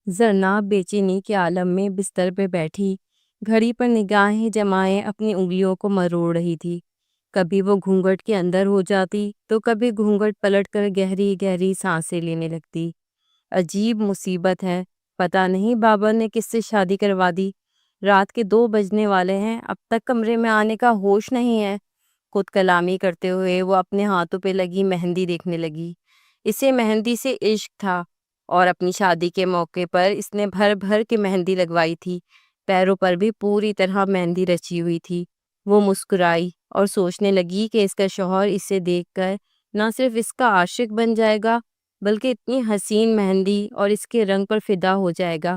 زرناب بے چینی کے عالم میں بستر پہ بیٹھی گھڑی پر نگاہیں جمائے اپنی انگلیوں کو مروڑ رہی تھی۔ کبھی وہ گھونگھٹ کے اندر ہو جاتی تو کبھی گھونگھٹ پلٹ کر گہری گہری سانسیں لینے لگتی۔ عجیب مصیبت ہے، پتہ نہیں بابا نے کس سے شادی کروا دی۔ رات کے 2 بجنے والے ہیں، اب تک کمرے میں آنے کا ہوش نہیں ہے۔ خود کلامی کرتے ہوئے وہ اپنے ہاتھوں پہ لگی مہندی دیکھنے لگی۔ اسے مہندی سے عشق تھا اور اپنی شادی کے موقع پر اس نے بھر بھر کے مہندی لگوائی تھی۔ پیروں پر بھی پوری طرح مہندی رچی ہوئی تھی۔ وہ مسکرائی اور سوچنے لگی کہ اس کا شوہر اسے دیکھ کر نہ صرف اس کا عاشق بن جائے گا بلکہ اتنی حسین مہندی اور اس کے رنگ پر فدا ہو جائے گا۔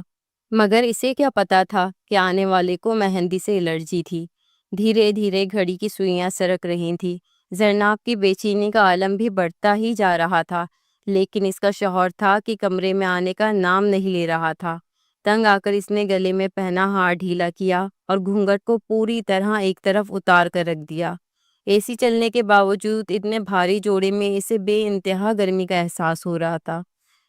مگر اسے کیا پتا تھا کہ آنے والے کو مہندی سے الرجی تھی۔ دھیرے دھیرے گھڑی کی سوئیاں سرک رہی تھیں۔ زرناب کی بے چینی کا عالم بھی بڑھتا ہی جا رہا تھا، لیکن اس کا شوہر تھا کہ کمرے میں آنے کا نام نہیں لے رہا تھا۔ تنگ آ کر اس نے گلے میں پہنا ہار ڈھیلا کیا اور گھونگھٹ کو پوری طرح ایک طرف اتار کر رکھ دیا۔ اے سی چلنے کے باوجود اتنے بھاری جوڑے میں اسے بے انتہا گرمی کا احساس ہو رہا تھا۔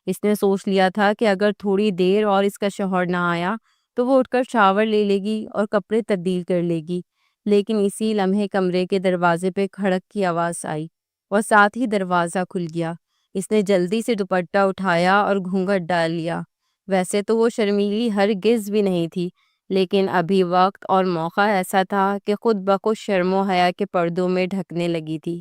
اس نے سوچ لیا تھا کہ اگر تھوڑی دیر اور اس کا شوہر نہ آیا تو وہ اٹھ کر شاور لے لے گی اور کپڑے تبدیل کر لے گی، لیکن اسی لمحے کمرے کے دروازے پہ کھڑک کی آواز آئی اور ساتھ ہی دروازہ کھل گیا۔ اس نے جلدی سے دوپٹہ اٹھایا اور گھونگھٹ ڈال لیا۔ ویسے تو وہ شرمیلی ہرگز بھی نہیں تھی، لیکن ابھی وقت اور موقع ایسا تھا کہ خود بخود شرم و حیا کے پردوں میں ڈھکنے لگی تھی۔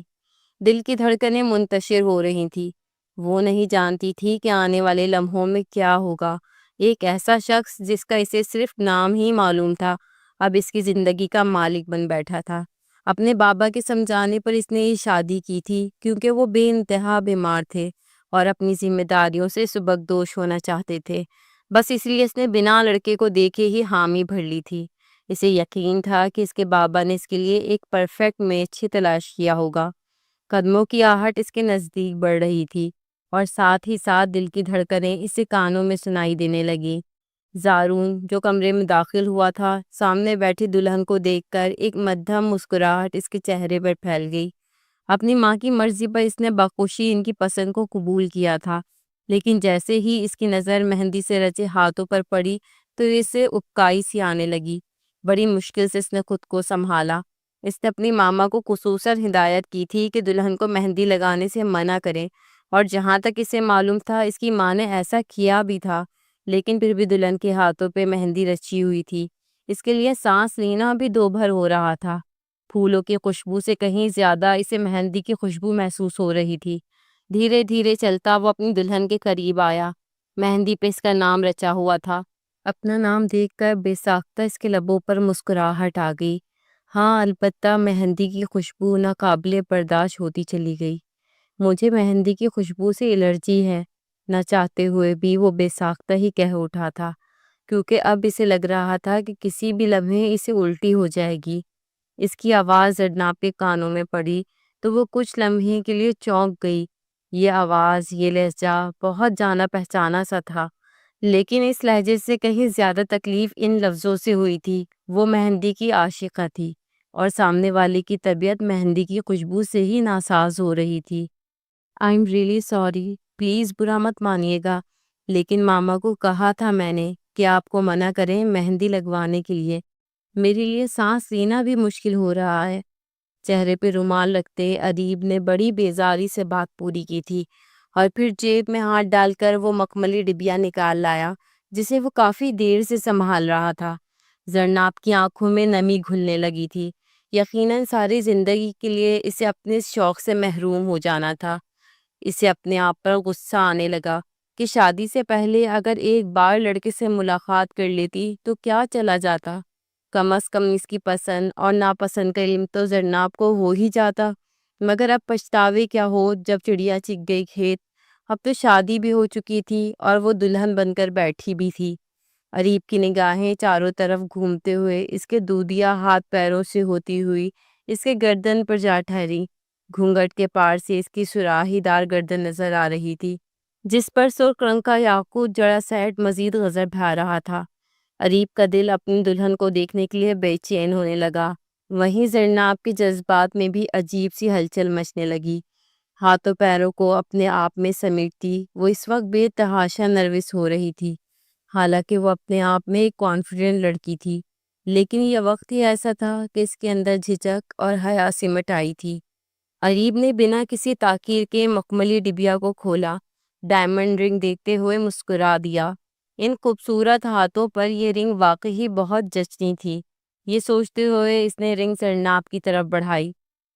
دل کی دھڑکنیں منتشر ہو رہی تھی۔ وہ نہیں جانتی تھی کہ آنے والے لمحوں میں کیا ہوگا۔ ایک ایسا شخص جس کا اسے صرف نام ہی معلوم تھا اب اس کی زندگی کا مالک بن بیٹھا تھا۔ اپنے بابا کے سمجھانے پر اس نے یہ شادی کی تھی کیونکہ وہ بے انتہا بیمار تھے اور اپنی ذمہ داریوں سے سبکدوش ہونا چاہتے تھے۔ بس اس لیے اس نے بنا لڑکے کو دیکھے ہی حامی بھر لی تھی۔ اسے یقین تھا کہ اس کے بابا نے اس کے لیے ایک پرفیکٹ میچ ہی تلاش کیا ہوگا۔ قدموں کی آہٹ اس کے نزدیک بڑھ رہی تھی اور ساتھ ہی ساتھ دل کی دھڑکنیں اسے کانوں میں سنائی دینے لگی۔ زارون جو کمرے میں داخل ہوا تھا، سامنے بیٹھی دلہن کو دیکھ کر ایک مدھم مسکراہٹ اس کے چہرے پر پھیل گئی۔ اپنی ماں کی مرضی پر اس نے بخوشی ان کی پسند کو قبول کیا تھا، لیکن جیسے ہی اس کی نظر مہندی سے رچے ہاتھوں پر پڑی تو اسے اکائی سی آنے لگی۔ بڑی مشکل سے اس نے خود کو سنبھالا۔ اس نے اپنی ماما کو خصوصاً ہدایت کی تھی کہ دلہن کو مہندی لگانے سے منع کریں، اور جہاں تک اسے معلوم تھا اس کی ماں نے ایسا کیا بھی تھا، لیکن پھر بھی دلہن کے ہاتھوں پہ مہندی رچی ہوئی تھی۔ اس کے لیے سانس لینا بھی دوبھر ہو رہا تھا۔ پھولوں کی خوشبو سے کہیں زیادہ اسے مہندی کی خوشبو محسوس ہو رہی تھی۔ دھیرے دھیرے چلتا وہ اپنی دلہن کے قریب آیا۔ مہندی پہ اس کا نام رچا ہوا تھا۔ اپنا نام دیکھ کر بے ساختہ اس کے لبوں پر مسکراہٹ آ گئی۔ ہاں، البتہ مہندی کی خوشبو ناقابل برداشت ہوتی چلی گئی۔ مجھے مہندی کی خوشبو سے الرجی ہے، نہ چاہتے ہوئے بھی وہ بے ساختہ ہی کہہ اٹھا تھا، کیونکہ اب اسے لگ رہا تھا کہ کسی بھی لمحے اسے الٹی ہو جائے گی۔ اس کی آواز زرناب کے کانوں میں پڑی تو وہ کچھ لمحے کے لیے چونک گئی۔ یہ آواز، یہ لہجہ بہت جانا پہچانا سا تھا، لیکن اس لہجے سے کہیں زیادہ تکلیف ان لفظوں سے ہوئی تھی۔ وہ مہندی کی عاشقہ تھی اور سامنے والے کی طبیعت مہندی کی خوشبو سے ہی ناساز ہو رہی تھی۔ I'm really sorry، پلیز برا مت مانیے گا، لیکن ماما کو کہا تھا میں نے کہ آپ کو منع کریں مہندی لگوانے کے لیے۔ میرے لیے سانس لینا بھی مشکل ہو رہا ہے۔ چہرے پہ رومال رکھتے ادیب نے بڑی بیزاری سے بات پوری کی تھی، اور پھر جیب میں ہاتھ ڈال کر وہ مخملی ڈبیا نکال لایا جسے وہ کافی دیر سے سنبھال رہا تھا۔ زرناب کی آنکھوں میں نمی گھلنے لگی تھی۔ یقیناً ساری زندگی کے لیے اسے اپنے اس شوق سے محروم ہو جانا تھا۔ اسے اپنے آپ پر غصہ آنے لگا کہ شادی سے پہلے اگر ایک بار لڑکے سے ملاقات کر لیتی تو کیا چلا جاتا؟ کم از کم اس کی پسند اور ناپسند کا علم تو زرناب کو ہو ہی جاتا۔ مگر اب پچھتاوے کیا ہو جب چڑیا چگ گئی کھیت۔ اب تو شادی بھی ہو چکی تھی اور وہ دلہن بن کر بیٹھی بھی تھی۔ اریب کی نگاہیں چاروں طرف گھومتے ہوئے اس کے دودیا ہاتھ پیروں سے ہوتی ہوئی اس کے گردن پر جا ٹھہری۔ گھونگھٹ کے پار سے اس کی سراہی دار گردن نظر آ رہی تھی، جس پر سرخ رنگ کا یاقوت جڑا سیٹ مزید غضب بھا رہا تھا۔ اریب کا دل اپنی دلہن کو دیکھنے کے لیے بے چین ہونے لگا۔ وہیں زرناب کے جذبات میں بھی عجیب سی ہلچل مچنے لگی۔ ہاتھوں پیروں کو اپنے آپ میں سمیٹتی وہ اس وقت بے تحاشا نروس ہو رہی تھی۔ حالانکہ وہ اپنے آپ میں ایک کانفیڈنٹ لڑکی تھی، لیکن یہ وقت ہی ایسا تھا کہ اس کے اندر جھجک اور حیا سمٹ آئی تھی۔ اریب نے بنا کسی تاخیر کے مخملی ڈبیا کو کھولا، ڈائمنڈ رنگ دیکھتے ہوئے مسکرا دیا۔ ان خوبصورت ہاتھوں پر یہ رنگ واقعی بہت جچتی تھی۔ یہ سوچتے ہوئے اس نے رنگ زرناب کی طرف بڑھائی۔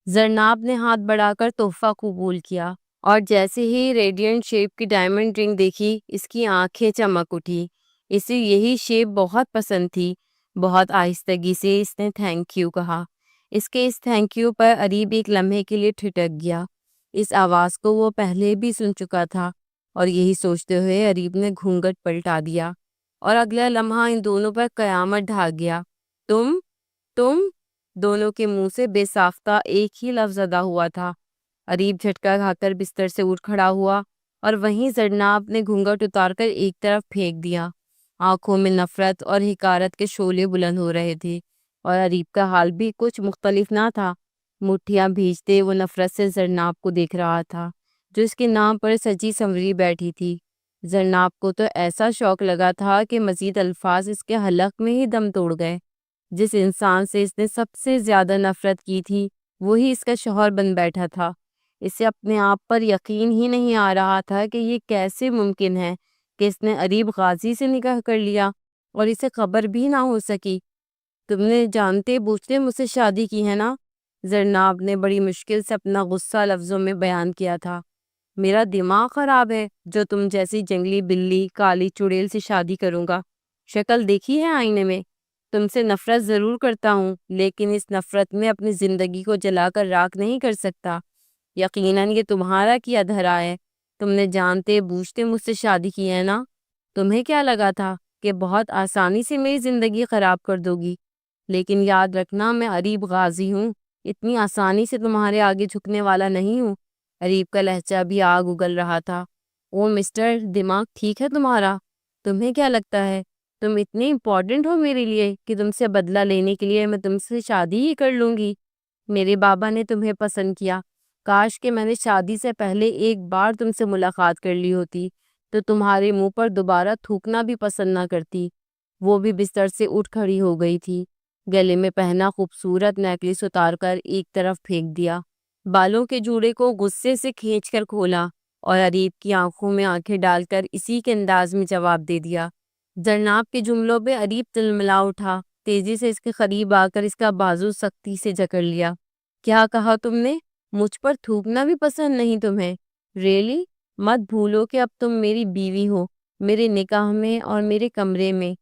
زرناب نے ہاتھ بڑھا کر تحفہ قبول کیا، اور جیسے ہی ریڈینٹ شیپ کی ڈائمنڈ رنگ دیکھی، اس کی آنکھیں چمک اٹھی۔ اسے یہی شیپ بہت پسند تھی۔ بہت آہستگی سے اس نے تھینک یو کہا۔ اس کے اس تھینک یو پر اریب ایک لمحے کے لیے ٹھٹک گیا۔ اس آواز کو وہ پہلے بھی سن چکا تھا، اور یہی سوچتے ہوئے اریب نے گھونگھٹ پلٹا دیا، اور اگلا لمحہ ان دونوں پر قیامت ڈھا گیا۔ تم دونوں کے منہ سے بے ساختہ ایک ہی لفظ ادا ہوا تھا۔ اریب جھٹکا کھا کر بستر سے اٹھ کھڑا ہوا، اور وہیں زرناب نے گھونگھٹ اتار کر ایک طرف پھینک دیا۔ آنکھوں میں نفرت اور حقارت کے شعلے بلند ہو رہے تھے، اور اریب کا حال بھی کچھ مختلف نہ تھا۔ مٹھیاں بھیجتے وہ نفرت سے زرناب کو دیکھ رہا تھا، جو اس کے نام پر سجی سنوری بیٹھی تھی۔ زرناب کو تو ایسا شوق لگا تھا کہ مزید الفاظ اس کے حلق میں ہی دم توڑ گئے۔ جس انسان سے اس نے سب سے زیادہ نفرت کی تھی، وہی اس کا شوہر بن بیٹھا تھا۔ اسے اپنے آپ پر یقین ہی نہیں آ رہا تھا کہ یہ کیسے ممکن ہے کہ اس نے اریب غازی سے نکاح کر لیا، اور اسے خبر بھی نہ ہو سکی۔ تم نے جانتے بوجھتے مجھ سے شادی کی ہے نا؟ زرناب نے بڑی مشکل سے اپنا غصہ لفظوں میں بیان کیا تھا۔ میرا دماغ خراب ہے جو تم جیسی جنگلی بلی کالی چڑیل سے شادی کروں گا۔ شکل دیکھی ہے آئینے میں؟ تم سے نفرت ضرور کرتا ہوں، لیکن اس نفرت میں اپنی زندگی کو جلا کر راکھ نہیں کر سکتا۔ یقیناً یہ تمہارا کیا دھرا ہے۔ تم نے جانتے بوجھتے مجھ سے شادی کی ہے نا؟ تمہیں کیا لگا تھا کہ بہت آسانی سے میری زندگی خراب کر دو گی؟ لیکن یاد رکھنا، میں اریب غازی ہوں، اتنی آسانی سے تمہارے آگے جھکنے والا نہیں ہوں۔ اریب کا لہجہ بھی آگ اگل رہا تھا۔ او مسٹر، دماغ ٹھیک ہے تمہارا؟ تمہیں کیا لگتا ہے تم اتنے امپورٹنٹ ہو میرے لیے کہ تم سے بدلہ لینے کے لیے میں تم سے شادی ہی کر لوں گی؟ میرے بابا نے تمہیں پسند کیا۔ کاش کہ میں نے شادی سے پہلے ایک بار تم سے ملاقات کر لی ہوتی، تو تمہارے منہ پر دوبارہ تھوکنا بھی پسند نہ کرتی۔ وہ بھی بستر سے اٹھ کھڑی ہو گئی تھی۔ گلے میں پہنا خوبصورت نیکلس اتار کر ایک طرف پھینک دیا، بالوں کے جوڑے کو غصے سے کھینچ کر کھولا، اور اریب کی آنکھوں میں آنکھیں ڈال کر اسی کے انداز میں جواب دے دیا۔ زرناب کے جملوں پہ اریب تلملا اٹھا، تیزی سے اس کے قریب آ کر اس کا بازو سختی سے جکڑ لیا۔ کیا کہا تم نے؟ مجھ پر تھوکنا بھی پسند نہیں تمہیں؟ ریئلی؟ مت بھولو کہ اب تم میری بیوی ہو، میرے نکاح میں اور میرے کمرے میں۔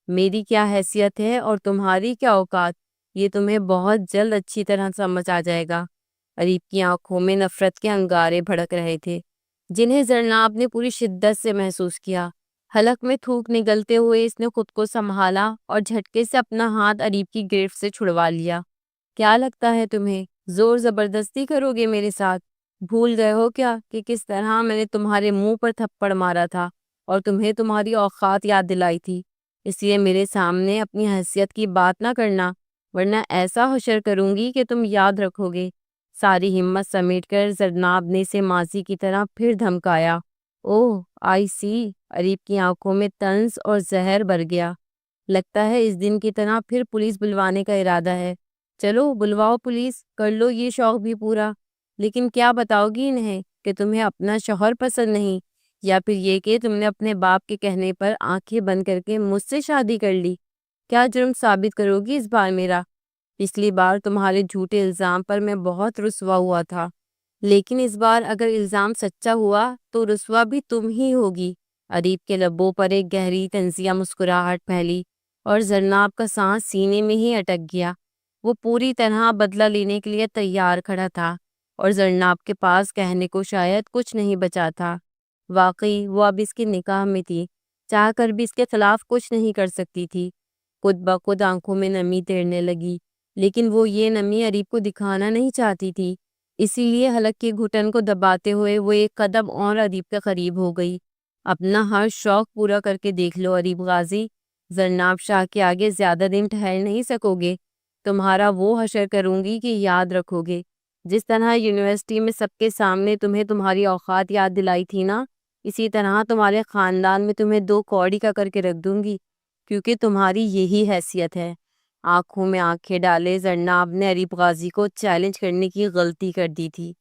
میری کیا حیثیت ہے اور تمہاری کیا اوقات، یہ تمہیں بہت جلد اچھی طرح سمجھ آ جائے گا۔ اریب کی آنکھوں میں نفرت کے انگارے بھڑک رہے تھے، جنہیں زرناب نے پوری شدت سے محسوس کیا۔ حلق میں تھوک نگلتے ہوئے اس نے خود کو سنبھالا اور جھٹکے سے اپنا ہاتھ اریب کی گرفت سے چھڑوا لیا۔ کیا لگتا ہے تمہیں زور زبردستی کرو گے میرے ساتھ؟ بھول گئے ہو کیا کہ کس طرح میں نے تمہارے منہ پر تھپڑ مارا تھا اور تمہیں تمہاری اوقات یاد دلائی تھی؟ اس لیے میرے سامنے اپنی حیثیت کی بات نہ کرنا، ورنہ ایسا حشر کروں گی کہ تم یاد رکھو گے۔ ساری ہمت سمیٹ کر زرناب نے اسے ماضی کی طرح پھر دھمکایا۔ اوہ آئی سی! اریب کی آنکھوں میں طنز اور زہر بھر گیا۔ لگتا ہے اس دن کی طرح پھر پولیس بلوانے کا ارادہ ہے۔ چلو بلواؤ پولیس، کر لو یہ شوق بھی پورا۔ لیکن کیا بتاؤ گی انہیں کہ تمہیں اپنا شوہر پسند نہیں، یا پھر یہ کہ تم نے اپنے باپ کے کہنے پر آنکھیں بند کر کے مجھ سے شادی کر لی؟ کیا جرم ثابت کرو گی اس بار میرا؟ پچھلی بار تمہارے جھوٹے الزام پر میں بہت رسوا ہوا تھا، لیکن اس بار اگر الزام سچا ہوا تو رسوا بھی تم ہی ہوگی۔ اریب کے لبوں پر ایک گہری طنزیہ مسکراہٹ پھیلی، اور زرناب کا سانس سینے میں ہی اٹک گیا۔ وہ پوری طرح بدلہ لینے کے لیے تیار کھڑا تھا، اور زرناب کے پاس کہنے کو شاید کچھ نہیں بچا تھا۔ واقعی وہ اب اس کے نکاح میں تھی، چاہ کر بھی اس کے خلاف کچھ نہیں کر سکتی تھی۔ خود بخود آنکھوں میں نمی تیرنے لگی، لیکن وہ یہ نمی اریب کو دکھانا نہیں چاہتی تھی۔ اسی لیے حلق کی گھٹن کو دباتے ہوئے وہ ایک قدم اور اریب کے قریب ہو گئی۔ اپنا ہر شوق پورا کر کے دیکھ لو اریب غازی، زرناب شاہ کے آگے زیادہ دن ٹھہر نہیں سکو گے۔ تمہارا وہ حشر کروں گی کہ یاد رکھو گے۔ جس طرح یونیورسٹی میں سب کے سامنے تمہیں تمہاری اوقات یاد دلائی تھی نا، اسی طرح تمہارے خاندان میں تمہیں 2 کوڑی کا کر کے رکھ دوں گی، کیونکہ تمہاری یہی حیثیت ہے۔ آنکھوں میں آنکھیں ڈالے زرناب نے اریب غازی کو چیلنج کرنے کی غلطی کر دی تھی۔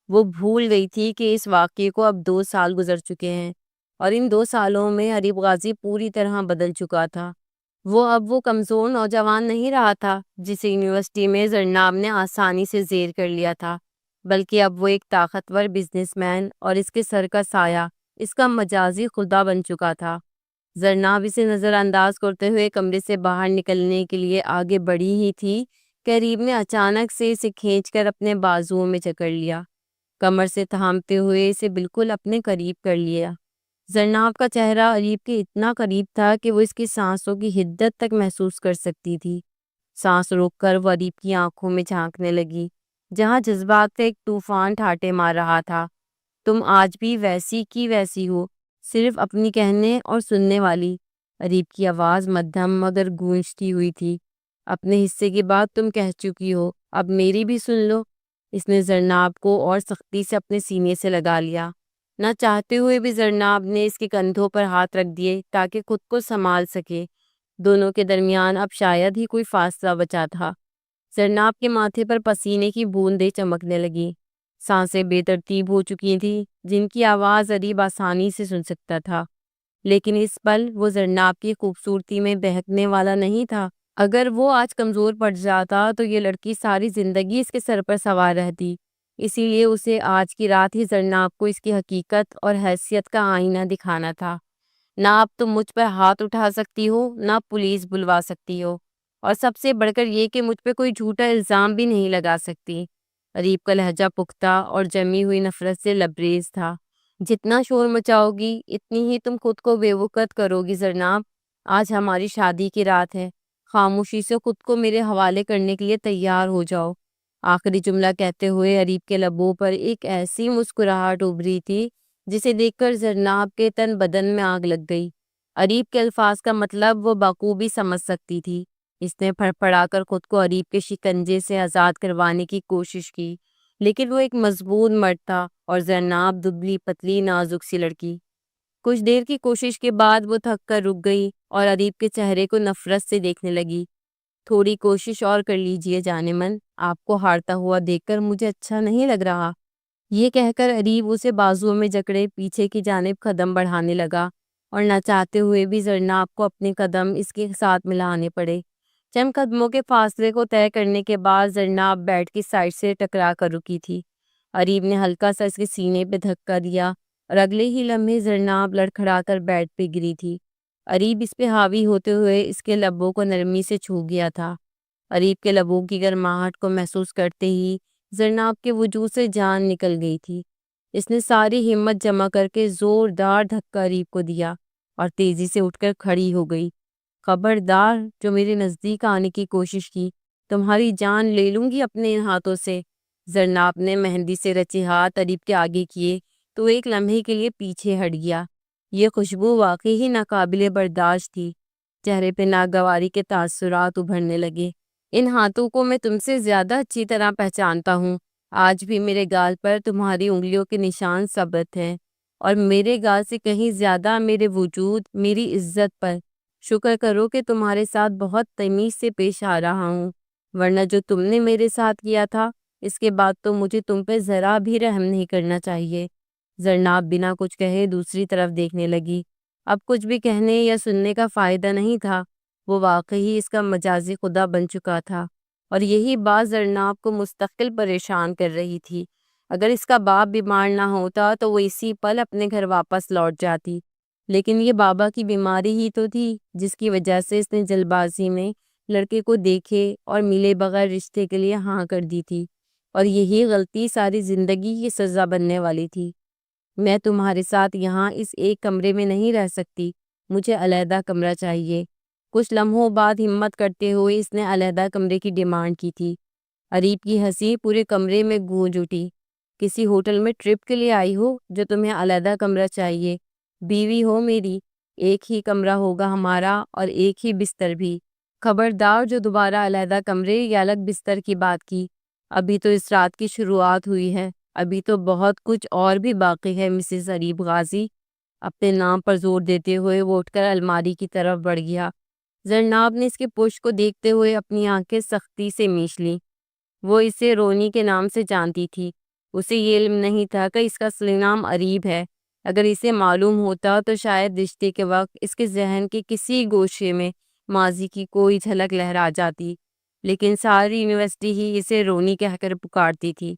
وہ بھول گئی تھی کہ اس واقعے کو اب 2 سال گزر چکے ہیں، اور ان 2 سالوں میں اریب غازی پوری طرح بدل چکا تھا۔ وہ کمزور نوجوان نہیں رہا تھا جسے یونیورسٹی میں زرناب نے آسانی سے زیر کر لیا تھا، بلکہ اب وہ ایک طاقتور بزنس مین اور اس کے سر کا سایہ اس کا مجازی خدا بن چکا تھا۔ زرناب اسے نظر انداز کرتے ہوئے کمرے سے باہر نکلنے کے لیے آگے بڑھی ہی تھی کہ اریب نے اچانک سے اسے کھینچ کر اپنے بازوؤں میں جکڑ لیا، کمر سے تھامتے ہوئے اسے بالکل اپنے قریب کر لیا۔ زرناب کا چہرہ اریب کے اتنا قریب تھا کہ وہ اس کی سانسوں کی حدت تک محسوس کر سکتی تھی۔ سانس روک کر وہ اریب کی آنکھوں میں جھانکنے لگی، جہاں جذبات کا ایک طوفان ٹھاٹے مار رہا تھا۔ تم آج بھی ویسی کی ویسی ہو، صرف اپنی کہنے اور سننے والی۔ اریب کی آواز مدھم مگر گونجتی ہوئی تھی۔ اپنے حصے کی بات تم کہہ چکی ہو، اب میری بھی سن لو۔ اس نے زرناب کو اور سختی سے اپنے سینے سے لگا لیا۔ نہ چاہتے ہوئے بھی زرناب نے اس کے کندھوں پر ہاتھ رکھ دیے تاکہ خود کو سنبھال سکے۔ دونوں کے درمیان اب شاید ہی کوئی فاصلہ بچا تھا۔ زرناب کے ماتھے پر پسینے کی بوندیں چمکنے لگیں، سانسیں بے ترتیب ہو چکی تھیں جن کی آواز اریب آسانی سے سن سکتا تھا، لیکن اس پل وہ زرناب کی خوبصورتی میں بہکنے والا نہیں تھا۔ اگر وہ آج کمزور پڑ جاتا تو یہ لڑکی ساری زندگی اس کے سر پر سوار رہتی، اسی لیے اسے آج کی رات ہی زرناب کو اس کی حقیقت اور حیثیت کا آئینہ دکھانا تھا۔ نہ اب تم مجھ پر ہاتھ اٹھا سکتی ہو، نہ پولیس بلوا سکتی ہو، اور سب سے بڑھ کر یہ کہ مجھ پہ کوئی جھوٹا الزام بھی نہیں لگا سکتی۔ اریب کا لہجہ پختہ اور جمی ہوئی نفرت سے لبریز تھا۔ جتنا شور مچاؤ گی اتنی ہی تم خود کو بے وقت کرو گی زرناب۔ آج ہماری شادی کی رات ہے، خاموشی سے خود کو میرے حوالے کرنے کے لیے تیار ہو جاؤ۔ آخری جملہ کہتے ہوئے اریب کے لبوں پر ایک ایسی مسکراہٹ ابھری تھی جسے دیکھ کر زرناب کے تن بدن میں آگ لگ گئی۔ اریب کے الفاظ کا مطلب وہ بخوبی سمجھ سکتی تھی۔ اس نے پھڑپڑا کر خود کو اریب کے شکنجے سے آزاد کروانے کی کوشش کی، لیکن وہ ایک مضبوط مرد تھا اور زرناب دبلی پتلی نازک سی لڑکی۔ کچھ دیر کی کوشش کے بعد وہ تھک کر رک گئی اور اریب کے چہرے کو نفرت سے دیکھنے لگی۔ تھوڑی کوشش اور کر لیجئے جانے من، آپ کو ہارتا ہوا دیکھ کر مجھے اچھا نہیں لگ رہا۔ یہ کہہ کر اریب اسے بازوؤں میں جکڑے پیچھے کی جانب قدم بڑھانے لگا، اور نہ چاہتے ہوئے بھی زرناب کو اپنے قدم اس کے ساتھ ملانے پڑے۔ چند قدموں کے فاصلے کو طے کرنے کے بعد زرناب بیڈ کی سائڈ سے ٹکرا کر رکی تھی۔ اریب نے ہلکا سا اس کے سینے پہ دھکا دیا اور اگلے ہی لمحے زرناب لڑکھڑا کر بیڈ پہ گری تھی۔ اریب اس پہ حاوی ہوتے ہوئے اس کے لبوں کو نرمی سے چھو گیا تھا۔ اریب کے لبوں کی گرماہٹ کو محسوس کرتے ہی زرناب کے وجود سے جان نکل گئی تھی۔ اس نے ساری ہمت جمع کر کے زوردار دھکا اریب کو دیا اور تیزی سے اٹھ کر کھڑی ہو گئی۔ خبردار جو میرے نزدیک آنے کی کوشش کی، تمہاری جان لے لوں گی اپنے ان ہاتھوں سے۔ زرناب نے مہندی سے رچے ہاتھ اریب کے آگے کیے تو ایک لمحے کے لیے پیچھے ہٹ گیا۔ یہ خوشبو واقعی ناقابل برداشت تھی۔ چہرے پہ ناگواری کے تاثرات ابھرنے لگے۔ ان ہاتھوں کو میں تم سے زیادہ اچھی طرح پہچانتا ہوں۔ آج بھی میرے گال پر تمہاری انگلیوں کے نشان ثابت ہیں، اور میرے گال سے کہیں زیادہ میرے وجود، میری عزت پر شکر کرو کہ تمہارے ساتھ بہت تمیز سے پیش آ رہا ہوں، ورنہ جو تم نے میرے ساتھ کیا تھا اس کے بعد تو مجھے تم پہ ذرا بھی رحم نہیں کرنا چاہیے۔ زرناب بنا کچھ کہے دوسری طرف دیکھنے لگی۔ اب کچھ بھی کہنے یا سننے کا فائدہ نہیں تھا، وہ واقعی اس کا مجازی خدا بن چکا تھا، اور یہی بات زرناب کو مستقل پریشان کر رہی تھی۔ اگر اس کا باپ بیمار نہ ہوتا تو وہ اسی پل اپنے گھر واپس لوٹ جاتی، لیکن یہ بابا کی بیماری ہی تو تھی جس کی وجہ سے اس نے جلد بازی میں لڑکے کو دیکھے اور ملے بغیر رشتے کے لیے ہاں کر دی تھی، اور یہی غلطی ساری زندگی کی سزا بننے والی تھی۔ میں تمہارے ساتھ یہاں اس ایک کمرے میں نہیں رہ سکتی، مجھے علیحدہ کمرہ چاہیے۔ کچھ لمحوں بعد ہمت کرتے ہوئے اس نے علیحدہ کمرے کی ڈیمانڈ کی تھی۔ اریب کی ہنسی پورے کمرے میں گونج اٹھی۔ کسی ہوٹل میں ٹرپ کے لیے آئی ہو جو تمہیں علیحدہ کمرہ چاہیے؟ بیوی ہو میری، ایک ہی کمرہ ہوگا ہمارا اور ایک ہی بستر بھی۔ خبردار جو دوبارہ علیحدہ کمرے یا الگ بستر کی بات کی۔ ابھی تو اس رات کی شروعات ہوئی ہے، ابھی تو بہت کچھ اور بھی باقی ہے مسز اریب غازی۔ اپنے نام پر زور دیتے ہوئے وہ اٹھ کر الماری کی طرف بڑھ گیا۔ زرناب نے اس کے پشت کو دیکھتے ہوئے اپنی آنکھیں سختی سے میچ لیں۔ وہ اسے رونی کے نام سے جانتی تھی۔ اسے یہ علم نہیں تھا کہ اس کا اصلی نام اریب ہے۔ اگر اسے معلوم ہوتا تو شاید رشتے کے وقت اس کے ذہن کے کسی گوشے میں ماضی کی کوئی جھلک لہرا جاتی، لیکن ساری یونیورسٹی ہی اسے رونی کہہ کر پکارتی تھی،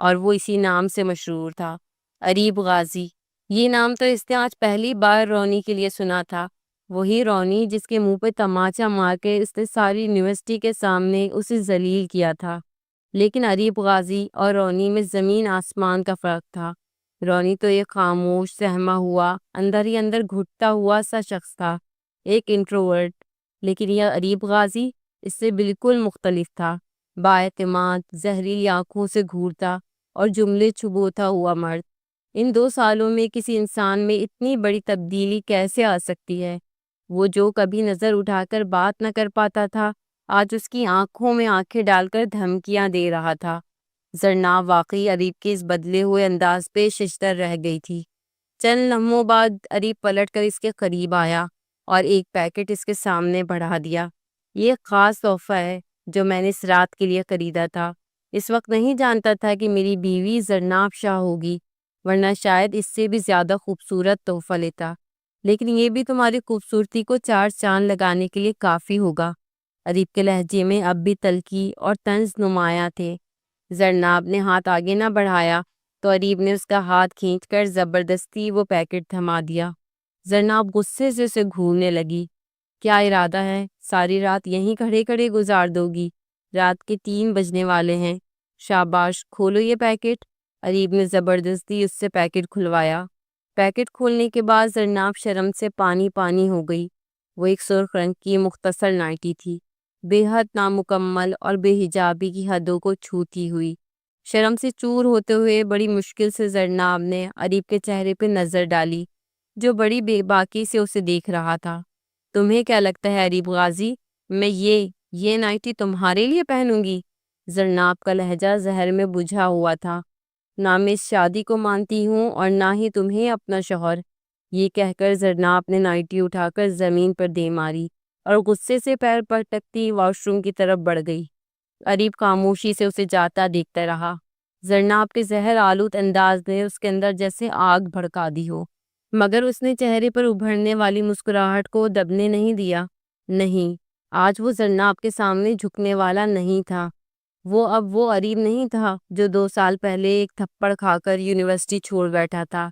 اور وہ اسی نام سے مشہور تھا، اریب غازی۔ یہ نام تو اس نے آج پہلی بار رونی کے لیے سنا تھا، وہی رونی جس کے منہ پہ تماچا مار کے اس نے ساری یونیورسٹی کے سامنے اسے ذلیل کیا تھا۔ لیکن اریب غازی اور رونی میں زمین آسمان کا فرق تھا۔ رونی تو ایک خاموش، سہما ہوا، اندر ہی اندر گھٹتا ہوا سا شخص تھا، ایک انٹروورٹ، لیکن یہ اریب غازی اس سے بالکل مختلف تھا۔ بااعتماد، زہریلی آنکھوں سے گھورتا اور جملے چبوتا ہوا مرد۔ ان 2 سالوں میں کسی انسان میں اتنی بڑی تبدیلی کیسے آ سکتی ہے؟ وہ جو کبھی نظر اٹھا کر بات نہ کر پاتا تھا، آج اس کی آنکھوں میں آنکھیں ڈال کر دھمکیاں دے رہا تھا۔ زرناب واقعی اریب کے اس بدلے ہوئے انداز پہ ششدر رہ گئی تھی۔ چند لمحوں بعد اریب پلٹ کر اس کے قریب آیا اور ایک پیکٹ اس کے سامنے بڑھا دیا۔ یہ ایک خاص تحفہ ہے جو میں نے اس رات کے لیے خریدا تھا۔ اس وقت نہیں جانتا تھا کہ میری بیوی زرناب شاہ ہوگی، ورنہ شاید اس سے بھی زیادہ خوبصورت تحفہ لیتا، لیکن یہ بھی تمہاری خوبصورتی کو 4 چاند لگانے کے لیے کافی ہوگا۔ اریب کے لہجے میں اب بھی تلخی اور طنز نمایاں تھے۔ زرناب نے ہاتھ آگے نہ بڑھایا تو اریب نے اس کا ہاتھ کھینچ کر زبردستی وہ پیکٹ تھما دیا۔ زرناب غصے سے اسے گھورنے لگی۔ کیا ارادہ ہے؟ ساری رات یہیں کھڑے کھڑے گزار دو گی؟ رات کے 3 بجنے والے ہیں۔ شاباش، کھولو یہ پیکٹ۔ اریب نے زبردستی اس سے پیکٹ کھلوایا۔ پیکٹ کھولنے کے بعد زرناب شرم سے پانی پانی ہو گئی۔ وہ ایک سرخ رنگ کی مختصر نائٹی تھی، بے حد نامکمل اور بے حجابی کی حدوں کو چھوتی ہوئی۔ شرم سے چور ہوتے ہوئے بڑی مشکل سے زرناب نے اریب کے چہرے پہ نظر ڈالی، جو بڑی بے باکی سے اسے دیکھ رہا تھا۔ تمہیں کیا لگتا ہے اریب غازی، میں یہ نائٹی تمہارے لیے پہنوں گی؟ زرناب کا لہجہ زہر میں بجھا ہوا تھا۔ نہ میں اس شادی کو مانتی ہوں اور نہ ہی تمہیں اپنا شوہر۔ یہ کہہ کر زرناب نے نائٹی اٹھا کر زمین پر دے ماری اور غصے سے پیر پٹکتی واش روم کی طرف بڑھ گئی۔ اریب خاموشی سے اسے جاتا دیکھتا رہا۔ زرناب کے زہر آلود انداز نے اس کے اندر جیسے آگ بھڑکا دی ہو، مگر اس نے چہرے پر ابھرنے والی مسکراہٹ کو دبنے نہیں دیا۔ نہیں، آج وہ زرناب کے سامنے جھکنے والا نہیں تھا۔ وہ اب وہ اریب نہیں تھا جو 2 سال پہلے ایک تھپڑ کھا کر یونیورسٹی چھوڑ بیٹھا تھا۔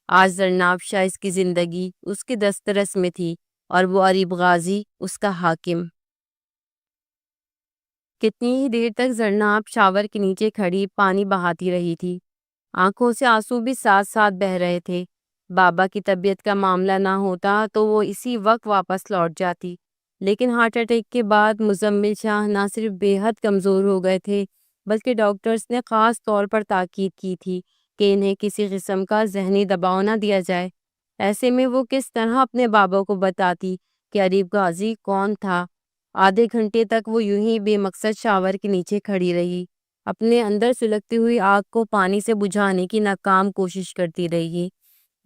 آج زرناب شاہ اس کی زندگی اس کے دسترس میں تھی، اور وہ اریب غازی اس کا حاکم۔ کتنی ہی دیر تک زرناب شاور کے نیچے کھڑی پانی بہاتی رہی تھی۔ آنکھوں سے آنسو بھی ساتھ ساتھ بہہ رہے تھے۔ بابا کی طبیعت کا معاملہ نہ ہوتا تو وہ اسی وقت واپس لوٹ جاتی، لیکن ہارٹ اٹیک کے بعد مزمل شاہ نہ صرف بے حد کمزور ہو گئے تھے، بلکہ ڈاکٹرز نے خاص طور پر تاکید کی تھی کہ انہیں کسی قسم کا ذہنی دباؤ نہ دیا جائے۔ ایسے میں وہ کس طرح اپنے بابا کو بتاتی کہ اریب غازی کون تھا؟ آدھے گھنٹے تک وہ یوں ہی بے مقصد شاور کے نیچے کھڑی رہی، اپنے اندر سلگتی ہوئی آگ کو پانی سے بجھانے کی ناکام کوشش کرتی رہی۔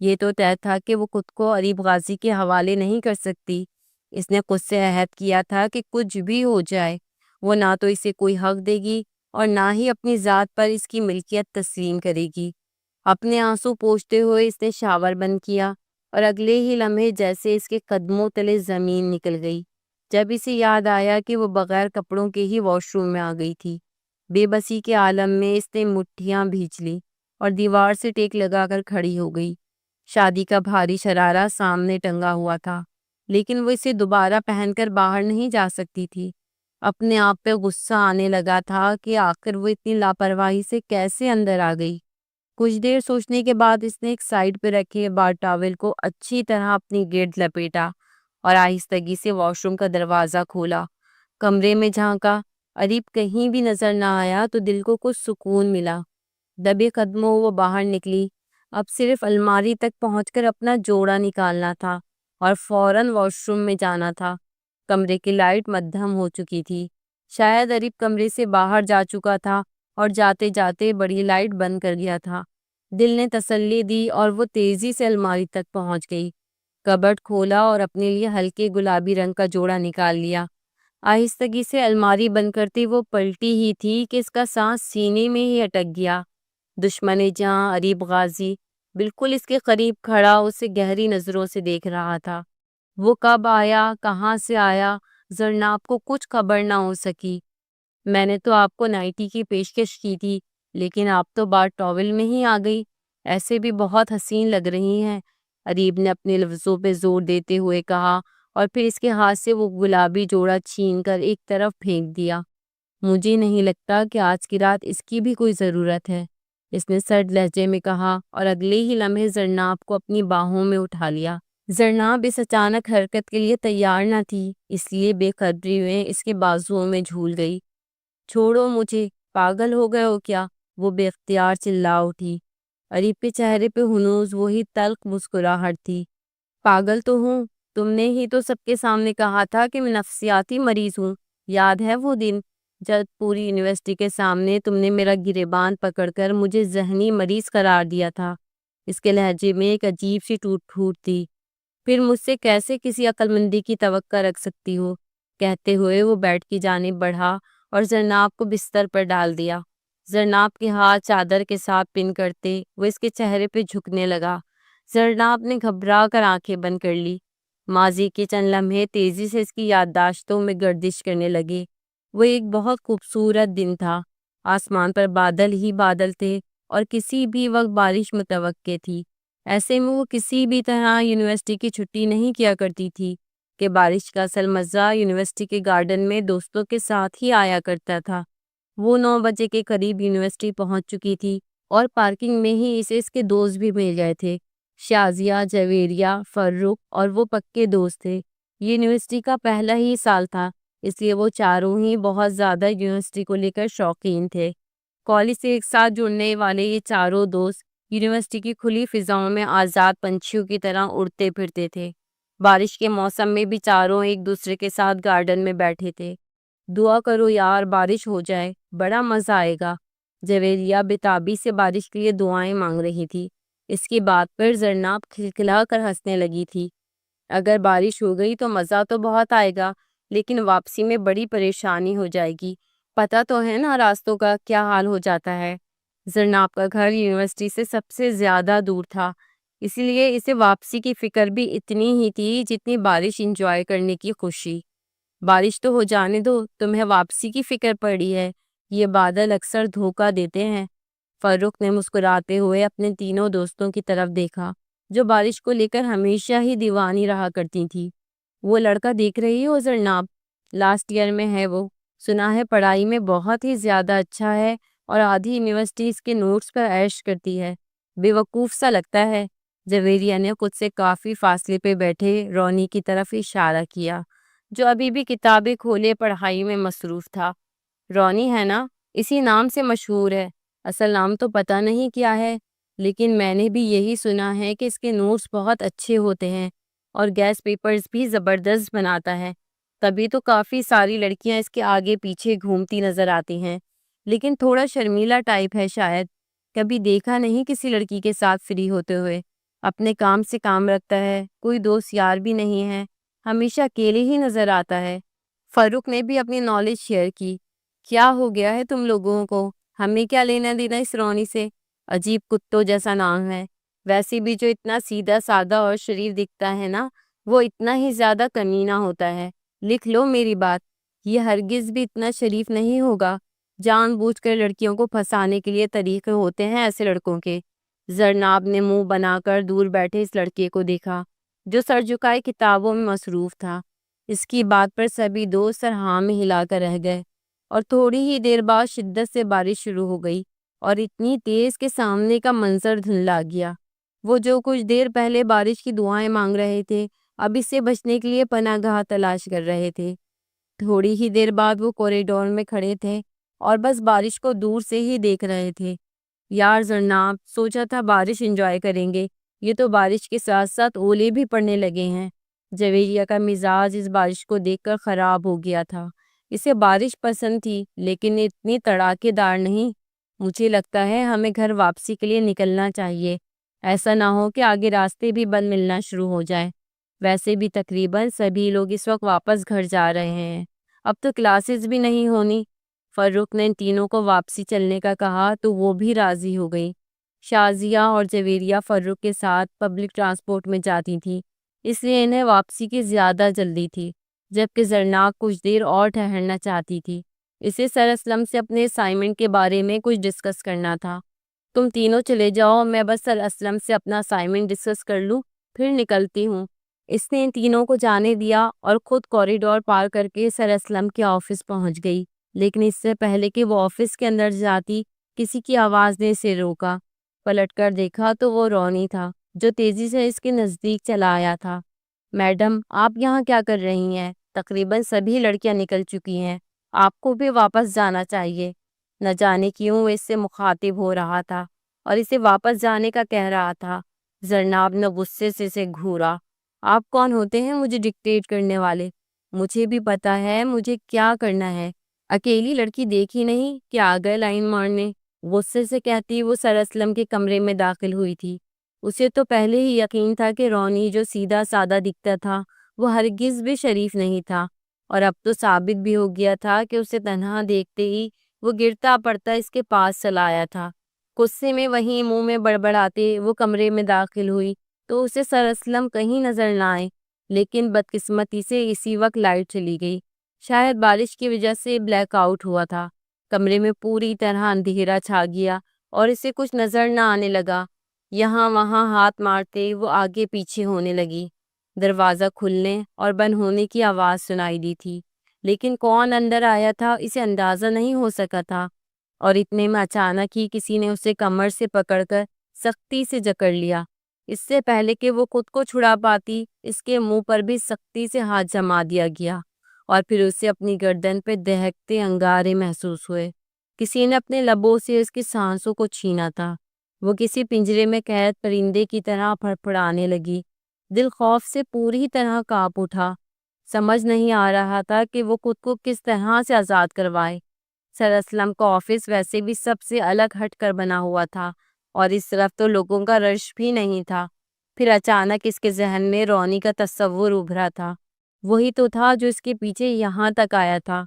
یہ تو طے تھا کہ وہ خود کو اریب غازی کے حوالے نہیں کر سکتی۔ اس نے خود سے عہد کیا تھا کہ کچھ بھی ہو جائے وہ نہ تو اسے کوئی حق دے گی اور نہ ہی اپنی ذات پر اس کی ملکیت تسلیم کرے گی۔ اپنے آنسو پوچھتے ہوئے اس نے شاور بند کیا اور اگلے ہی لمحے جیسے اس کے قدموں تلے زمین نکل گئی، جب اسے یاد آیا کہ وہ بغیر کپڑوں کے ہی واش روم میں آ گئی تھی۔ بے بسی کے عالم میں اس نے مٹھیاں بھینچ لی اور دیوار سے ٹیک لگا کر کھڑی ہو گئی۔ شادی کا بھاری شرارہ سامنے ٹنگا ہوا تھا، لیکن وہ اسے دوبارہ پہن کر باہر نہیں جا سکتی تھی۔ اپنے آپ پہ غصہ آنے لگا تھا کہ آخر وہ اتنی لاپرواہی سے کیسے اندر آ گئی۔ کچھ دیر سوچنے کے بعد اس نے ایک سائڈ پہ رکھے بار ٹاول کو اچھی طرح اپنی گرد لپیٹا اور آہستگی سے واش روم کا دروازہ کھولا۔ کمرے میں جھانکا، اریب کہیں بھی نظر نہ آیا تو دل کو کچھ سکون ملا۔ دبے قدموں وہ باہر نکلی۔ اب صرف الماری تک پہنچ کر اپنا جوڑا نکالنا تھا اور فوراً واش روم میں جانا تھا۔ کمرے کی لائٹ مدھم ہو چکی تھی، شاید اریب کمرے سے باہر جا چکا تھا اور جاتے جاتے بڑی لائٹ بند کر دیا تھا۔ دل نے تسلی دی اور وہ تیزی سے الماری تک پہنچ گئی۔ کبرڈ کھولا اور اپنے لیے ہلکے گلابی رنگ کا جوڑا نکال لیا۔ آہستگی سے الماری بند کرتی وہ پلٹی ہی تھی کہ اس کا سانس سینے میں ہی اٹک گیا۔ دشمن جہاں اریب غازی بالکل اس کے قریب کھڑا اسے گہری نظروں سے دیکھ رہا تھا۔ وہ کب آیا، کہاں سے آیا، زرناب کو کچھ خبر نہ ہو سکی۔ میں نے تو آپ کو نائٹی کی پیشکش کی تھی، لیکن آپ تو بار ٹاول میں ہی آ گئی۔ ایسے بھی بہت حسین لگ رہی ہیں، اریب نے اپنے لفظوں پہ زور دیتے ہوئے کہا، اور پھر اس کے ہاتھ سے وہ گلابی جوڑا چھین کر ایک طرف پھینک دیا۔ مجھے نہیں لگتا کہ آج کی رات اس کی بھی کوئی ضرورت ہے، اس نے سرد لہجے میں کہا، اور اگلے ہی لمحے زرناب کو اپنی باہوں میں اٹھا لیا۔ زرناب اس اچانک حرکت کے لیے تیار نہ تھی، اس لیے بے قدری میں اس کے بازوؤں میں جھول گئی۔ چھوڑو مجھے، پاگل ہو گئے ہو کیا؟ وہ بے اختیار چلا اٹھی۔ اریب کے چہرے پہ ہنوز وہی تلخ مسکراہٹ تھی۔ پاگل تو ہوں، تم نے ہی تو سب کے سامنے کہا تھا کہ میں نفسیاتی مریض ہوں۔ یاد ہے وہ دن جب پوری یونیورسٹی کے سامنے تم نے میرا گریبان پکڑ کر مجھے ذہنی مریض قرار دیا تھا؟ اس کے لہجے میں ایک عجیب سی ٹوٹ پھوٹ تھی۔ پھر مجھ سے کیسے کسی عقل مندی کی توقع رکھ سکتی ہو؟ کہتے ہوئے وہ بیڈ کی جانب بڑھا اور زرناب کو بستر پر ڈال دیا۔ زرناب کے ہاتھ چادر کے ساتھ پن کرتے وہ اس کے چہرے پہ جھکنے لگا۔ زرناب نے گھبرا کر آنکھیں بند کر لی۔ ماضی کے چند لمحے تیزی سے اس کی یادداشتوں میں گردش کرنے لگے۔ وہ ایک بہت خوبصورت دن تھا، آسمان پر بادل ہی بادل تھے اور کسی بھی وقت بارش متوقع تھی۔ ایسے میں وہ کسی بھی طرح یونیورسٹی کی چھٹی نہیں کیا کرتی تھی کہ بارش کا اصل مزہ یونیورسٹی کے گارڈن میں دوستوں کے ساتھ ہی آیا کرتا تھا۔ وہ 9 بجے کے قریب یونیورسٹی پہنچ چکی تھی اور پارکنگ میں ہی اسے اس کے دوست بھی مل گئے تھے۔ شازیہ، جویریہ، فرخ اور وہ پکے دوست تھے۔ یونیورسٹی کا پہلا ہی سال تھا، اس لیے وہ چاروں ہی بہت زیادہ یونیورسٹی کو لے کر شوقین تھے۔ کالج سے ایک ساتھ جڑنے والے یہ چاروں دوست یونیورسٹی کی کھلی فضاؤں میں آزاد پنچھیوں کی طرح اڑتے پھرتے تھے۔ بارش کے موسم میں بھی چاروں ایک دوسرے کے ساتھ گارڈن میں بیٹھے تھے۔ دعا کرو یار بارش ہو جائے، بڑا مزہ آئے گا۔ جویریہ بےتابی سے بارش کے لیے دعائیں مانگ رہی تھی۔ اس کی بات پر زرناب کھلکھلا کر ہنسنے لگی تھی۔ اگر بارش ہو گئی تو مزہ تو بہت آئے گا، لیکن واپسی میں بڑی پریشانی ہو جائے گی۔ پتہ تو ہے نا راستوں کا کیا حال ہو جاتا ہے۔ زرناب کا گھر یونیورسٹی سے سب سے زیادہ دور تھا، اسی لیے اسے واپسی کی فکر بھی اتنی ہی تھی جتنی بارش انجوائے کرنے کی خوشی۔ بارش تو ہو جانے دو، تمہیں واپسی کی فکر پڑی ہے، یہ بادل اکثر دھوکہ دیتے ہیں۔ فرخ نے مسکراتے ہوئے اپنے تینوں دوستوں کی طرف دیکھا جو بارش کو لے کر ہمیشہ ہی دیوانی رہا کرتی تھی۔ وہ لڑکا دیکھ رہی ہو زرناب، لاسٹ ایئر میں ہے وہ، سنا ہے پڑھائی میں بہت ہی زیادہ اچھا ہے اور آدھی یونیورسٹی اس کے نوٹس پر عیش کرتی ہے۔ بے وقوف سا لگتا ہے۔ جویریہ نے خود سے کافی فاصلے پہ بیٹھے رونی کی طرف اشارہ کیا جو ابھی بھی کتابیں کھولے پڑھائی میں مصروف تھا۔ رونی ہے نا، اسی نام سے مشہور ہے، اصل نام تو پتہ نہیں کیا ہے، لیکن میں نے بھی یہی سنا ہے کہ اس کے نوٹس بہت اچھے ہوتے ہیں اور گیس پیپرز بھی زبردست بناتا ہے۔ تبھی تو کافی ساری لڑکیاں اس کے آگے پیچھے گھومتی نظر آتی ہیں، لیکن تھوڑا شرمیلا ٹائپ ہے شاید، کبھی دیکھا نہیں کسی لڑکی کے ساتھ فری ہوتے ہوئے۔ اپنے کام سے کام رکھتا ہے، کوئی دوست یار بھی نہیں ہے، ہمیشہ اکیلے ہی نظر آتا ہے۔ فاروق نے بھی اپنی نالج شیئر کی۔ کیا ہو گیا ہے تم لوگوں کو؟ ہمیں کیا لینا دینا اس رونی سے؟ عجیب کتوں جیسا نام ہے، ویسے بھی جو اتنا سیدھا سادہ اور شریف دکھتا ہے نا، وہ اتنا ہی زیادہ کمینہ ہوتا ہے۔ لکھ لو میری بات، یہ ہرگز بھی اتنا شریف نہیں ہوگا۔ جان بوجھ کر لڑکیوں کو پھنسانے کے لیے طریقے ہوتے ہیں ایسے لڑکوں کے۔ زرناب نے منہ بنا کر دور بیٹھے اس لڑکے کو دیکھا جو سر جھکائے کتابوں میں مصروف تھا۔ اس کی بات پر سبھی دوست سر ہاں میں ہلا کر رہ گئے، اور تھوڑی ہی دیر بعد شدت سے بارش شروع ہو گئی اور اتنی تیز کہ سامنے کا منظر دھندلا گیا۔ وہ جو کچھ دیر پہلے بارش کی دعائیں مانگ رہے تھے اب اس سے بچنے کے لیے پناہ گاہ تلاش کر رہے تھے۔ تھوڑی ہی دیر بعد وہ کوریڈور میں کھڑے تھے اور بس بارش کو دور سے ہی دیکھ رہے تھے۔ یار زرناب، سوچا تھا بارش انجوائے کریں گے، یہ تو بارش کے ساتھ ساتھ اولے بھی پڑنے لگے ہیں۔ جویریہ کا مزاج اس بارش کو دیکھ کر خراب ہو گیا تھا۔ اسے بارش پسند تھی لیکن اتنی تڑاکے دار نہیں۔ مجھے لگتا ہے ہمیں گھر واپسی کے لیے نکلنا چاہیے، ایسا نہ ہو کہ آگے راستے بھی بند ملنا شروع ہو جائے۔ ویسے بھی تقریباً سبھی لوگ اس وقت واپس گھر جا رہے ہیں، اب تو کلاسز بھی نہیں ہونی۔ فاروق نے ان تینوں کو واپسی چلنے کا کہا تو وہ بھی راضی ہو گئی۔ شازیہ اور جویریہ فاروق کے ساتھ پبلک ٹرانسپورٹ میں جاتی تھیں، اس لیے انہیں واپسی کی زیادہ جلدی تھی، جبکہ زرناق کچھ دیر اور ٹھہرنا چاہتی تھی۔ اسے سر اسلم سے اپنے اسائنمنٹ کے بارے میں کچھ ڈسکس کرنا تھا۔ تم تینوں چلے جاؤ، میں بس سر اسلم سے اپنا اسائنمنٹ ڈسکس کر لوں، پھر نکلتی ہوں۔ اس نے ان تینوں کو جانے دیا اور خود کوریڈور پار کر کے سر اسلم کے آفس پہنچ گئی، لیکن اس سے پہلے کہ وہ آفس کے اندر جاتی، کسی کی آواز نے اسے روکا۔ پلٹ کر دیکھا تو وہ رونی تھا، جو تیزی سے اس کے نزدیک چلا آیا تھا۔ میڈم، آپ یہاں کیا کر رہی ہیں؟ تقریباً سبھی لڑکیاں نکل چکی ہیں، آپ کو بھی واپس جانا چاہیے۔ نہ جانے کیوں وہ اس سے مخاطب ہو رہا تھا اور اسے واپس جانے کا کہہ رہا تھا۔ زرناب نے غصے سے اسے گھورا۔ آپ کون ہوتے ہیں مجھے ڈکٹیٹ کرنے والے؟ مجھے بھی پتا ہے مجھے کیا کرنا ہے، اکیلی لڑکی دیکھی نہیں کہ آ گئے لائن مارنے۔ غصے سے کہتی وہ سر اسلم کے کمرے میں داخل ہوئی تھی۔ اسے تو پہلے ہی یقین تھا کہ رونی جو سیدھا سادہ دکھتا تھا وہ ہرگز بھی شریف نہیں تھا، اور اب تو ثابت بھی ہو گیا تھا کہ اسے تنہا دیکھتے ہی وہ گرتا پڑتا اس کے پاس چلا آیا تھا۔ غصے میں وہیں منہ میں بڑبڑاتے وہ کمرے میں داخل ہوئی تو اسے سر اسلم کہیں نظر نہ آئے، لیکن بدقسمتی سے اسی وقت لائٹ چلی گئی۔ شاید بارش کی وجہ سے بلیک آؤٹ ہوا تھا۔ کمرے میں پوری طرح اندھیرا چھا گیا اور اسے کچھ نظر نہ آنے لگا۔ یہاں وہاں ہاتھ مارتے وہ آگے پیچھے ہونے لگی۔ دروازہ کھلنے اور بند ہونے کی آواز سنائی دی تھی، لیکن کون اندر آیا تھا اسے اندازہ نہیں ہو سکا تھا، اور اتنے میں اچانک ہی کسی نے اسے کمر سے پکڑ کر سختی سے جکڑ لیا۔ اس سے پہلے کہ وہ خود کو چھڑا پاتی، اس کے منہ پر بھی سختی سے ہاتھ جما دیا گیا، اور پھر اسے اپنی گردن پہ دہکتے انگارے محسوس ہوئے۔ کسی نے اپنے لبوں سے اس کی سانسوں کو چھینا تھا۔ وہ کسی پنجرے میں قید پرندے کی طرح پھڑپڑانے لگی۔ دل خوف سے پوری طرح کانپ اٹھا۔ سمجھ نہیں آ رہا تھا کہ وہ خود کو کس طرح سے آزاد کروائے۔ سر اسلم کا آفس ویسے بھی سب سے الگ ہٹ کر بنا ہوا تھا، اور اس طرف تو لوگوں کا رش بھی نہیں تھا۔ پھر اچانک اس کے ذہن میں رونی کا تصور ابھرا تھا۔ وہی تو تھا جو اس کے پیچھے یہاں تک آیا تھا۔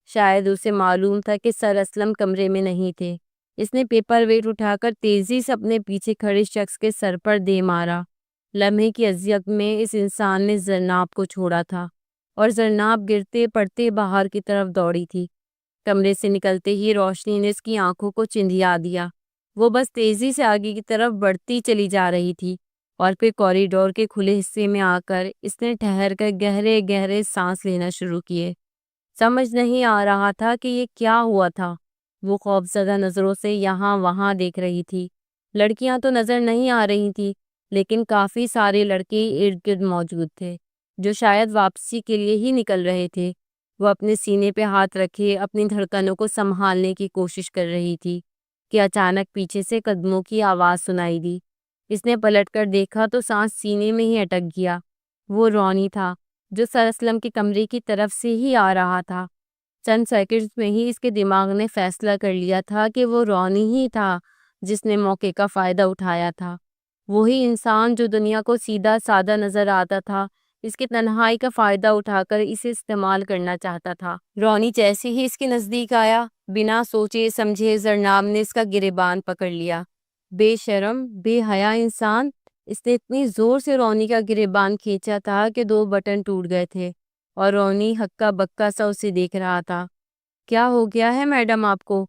شاید اسے معلوم تھا کہ سر اسلم کمرے میں نہیں تھے۔ اس نے پیپر ویٹ اٹھا کر تیزی سے اپنے پیچھے کھڑے شخص کے سر پر دے مارا۔ لمحے کی اذیت میں اس انسان نے زرناب کو چھوڑا تھا، اور زرناب گرتے پڑتے باہر کی طرف دوڑی تھی۔ کمرے سے نکلتے ہی روشنی نے اس کی آنکھوں کو چندھیا دیا۔ وہ بس تیزی سے آگے کی طرف بڑھتی چلی جا رہی تھی، اور پھر کوریڈور کے کھلے حصے میں آ کر اس نے ٹھہر کر گہرے گہرے سانس لینا شروع کیے۔ سمجھ نہیں آ رہا تھا کہ یہ کیا ہوا تھا۔ وہ خوفزدہ نظروں سے یہاں وہاں دیکھ رہی تھی۔ لڑکیاں تو نظر نہیں آ رہی تھی، لیکن کافی سارے لڑکے ارد گرد موجود تھے، جو شاید واپسی کے لیے ہی نکل رہے تھے۔ وہ اپنے سینے پہ ہاتھ رکھے اپنی دھڑکنوں کو سنبھالنے کی کوشش کر رہی تھی کہ اچانک پیچھے سے قدموں کی آواز سنائی دی۔ اس نے پلٹ کر دیکھا تو سانس سینے میں ہی اٹک گیا۔ وہ رونی تھا، جو سر اسلم کے کمرے کی طرف سے ہی آ رہا تھا۔ چند سیکنڈز میں ہی اس کے دماغ نے فیصلہ کر لیا تھا کہ وہ رونی ہی تھا جس نے موقع کا فائدہ اٹھایا تھا۔ وہی انسان جو دنیا کو سیدھا سادہ نظر آتا تھا، اس کی تنہائی کا فائدہ اٹھا کر اسے استعمال کرنا چاہتا تھا۔ رونی جیسے ہی اس کے نزدیک آیا، بنا سوچے سمجھے زرناب نے اس کا گریبان پکڑ لیا۔ بے شرم، بے حیا انسان! اس نے اتنی زور سے رونی کا گریبان کھینچا تھا کہ دو بٹن ٹوٹ گئے تھے، اور رونی ہکا بکا سا اسے دیکھ رہا تھا۔ کیا ہو گیا ہے میڈم آپ کو؟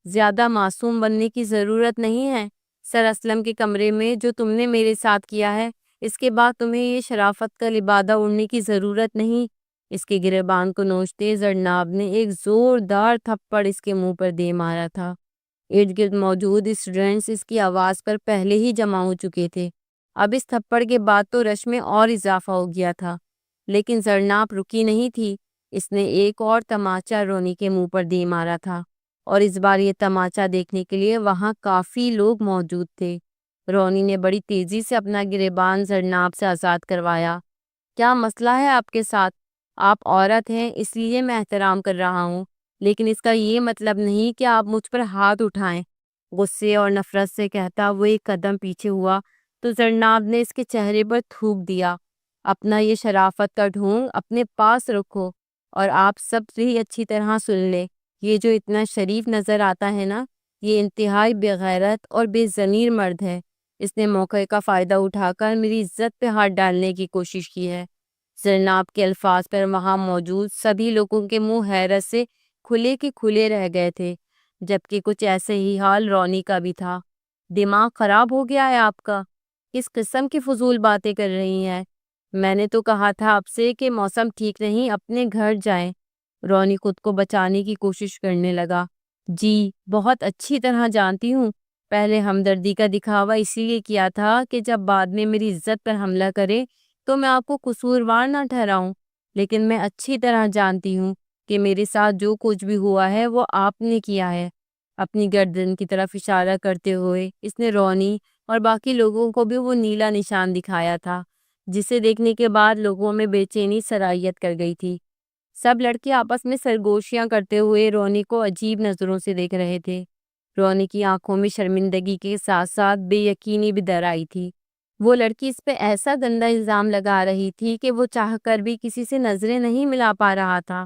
زیادہ معصوم بننے کی ضرورت نہیں ہے۔ سر اسلم کے کمرے میں جو تم نے میرے ساتھ کیا ہے، اس کے بعد تمہیں یہ شرافت کا لبادہ اڑنے کی ضرورت نہیں۔ اس کے گریبان کو نوچتے زرناب نے ایک زوردار تھپڑ اس کے منہ پر دے مارا تھا۔ ارد گرد موجود اسٹوڈنٹس اس کی آواز پر پہلے ہی جمع ہو چکے تھے۔ اب اس تھپڑ کے بعد تو رش میں اور اضافہ ہو گیا تھا، لیکن زرناب رکی نہیں تھی۔ اس نے ایک اور تماچا رونی کے منہ پر دے مارا تھا، اور اس بار یہ تماچا دیکھنے کے لیے وہاں کافی لوگ موجود تھے۔ رونی نے بڑی تیزی سے اپنا گریبان زرناب سے آزاد کروایا۔ کیا مسئلہ ہے آپ کے ساتھ؟ آپ عورت ہیں اس لیے میں احترام کر رہا ہوں، لیکن اس کا یہ مطلب نہیں کہ آپ مجھ پر ہاتھ اٹھائیں۔ غصے اور نفرت سے کہتا وہ ایک قدم پیچھے ہوا تو زرناب نے اس کے چہرے پر تھوک دیا، اپنا یہ شرافت کا ڈھونگ اپنے پاس رکھو، اور آپ سب بھی اچھی طرح سن لے، یہ جو اتنا شریف نظر آتا ہے نا، یہ انتہائی بے غیرت اور بے ضمیر مرد ہے۔ اس نے موقع کا فائدہ اٹھا کر میری عزت پہ ہاتھ ڈالنے کی کوشش کی ہے۔ زرناب کے الفاظ پر وہاں موجود سبھی لوگوں کے منہ حیرت سے کھلے کے کھلے رہ گئے تھے، جبکہ کچھ ایسے ہی حال رونی کا بھی تھا۔ دماغ خراب ہو گیا ہے آپ کا؟ کس قسم کی فضول باتیں کر رہی ہیں؟ میں نے تو کہا تھا آپ سے کہ موسم ٹھیک نہیں، اپنے گھر جائیں۔ رونی خود کو بچانے کی کوشش کرنے لگا۔ جی بہت اچھی طرح جانتی ہوں، پہلے ہمدردی کا دکھاوا اسی لیے کیا تھا کہ جب بعد میں میری عزت پر حملہ کرے تو میں آپ کو قصوروار نہ ٹھہراؤں، لیکن میں اچھی طرح جانتی ہوں کہ میرے ساتھ جو کچھ بھی ہوا ہے وہ آپ نے کیا ہے۔ اپنی گردن کی طرف اشارہ کرتے ہوئے اس نے رونی اور باقی لوگوں کو بھی وہ نیلا نشان دکھایا تھا، جسے دیکھنے کے بعد لوگوں میں بے چینی سرایت کر گئی تھی۔ سب لڑکے آپس میں سرگوشیاں کرتے ہوئے رونی کو عجیب نظروں سے دیکھ رہے تھے۔ رونی کی آنکھوں میں شرمندگی کے ساتھ ساتھ بے یقینی بھی در آئی تھی۔ وہ لڑکی اس پہ ایسا گندا الزام لگا رہی تھی کہ وہ چاہ کر بھی کسی سے نظریں نہیں ملا پا رہا تھا۔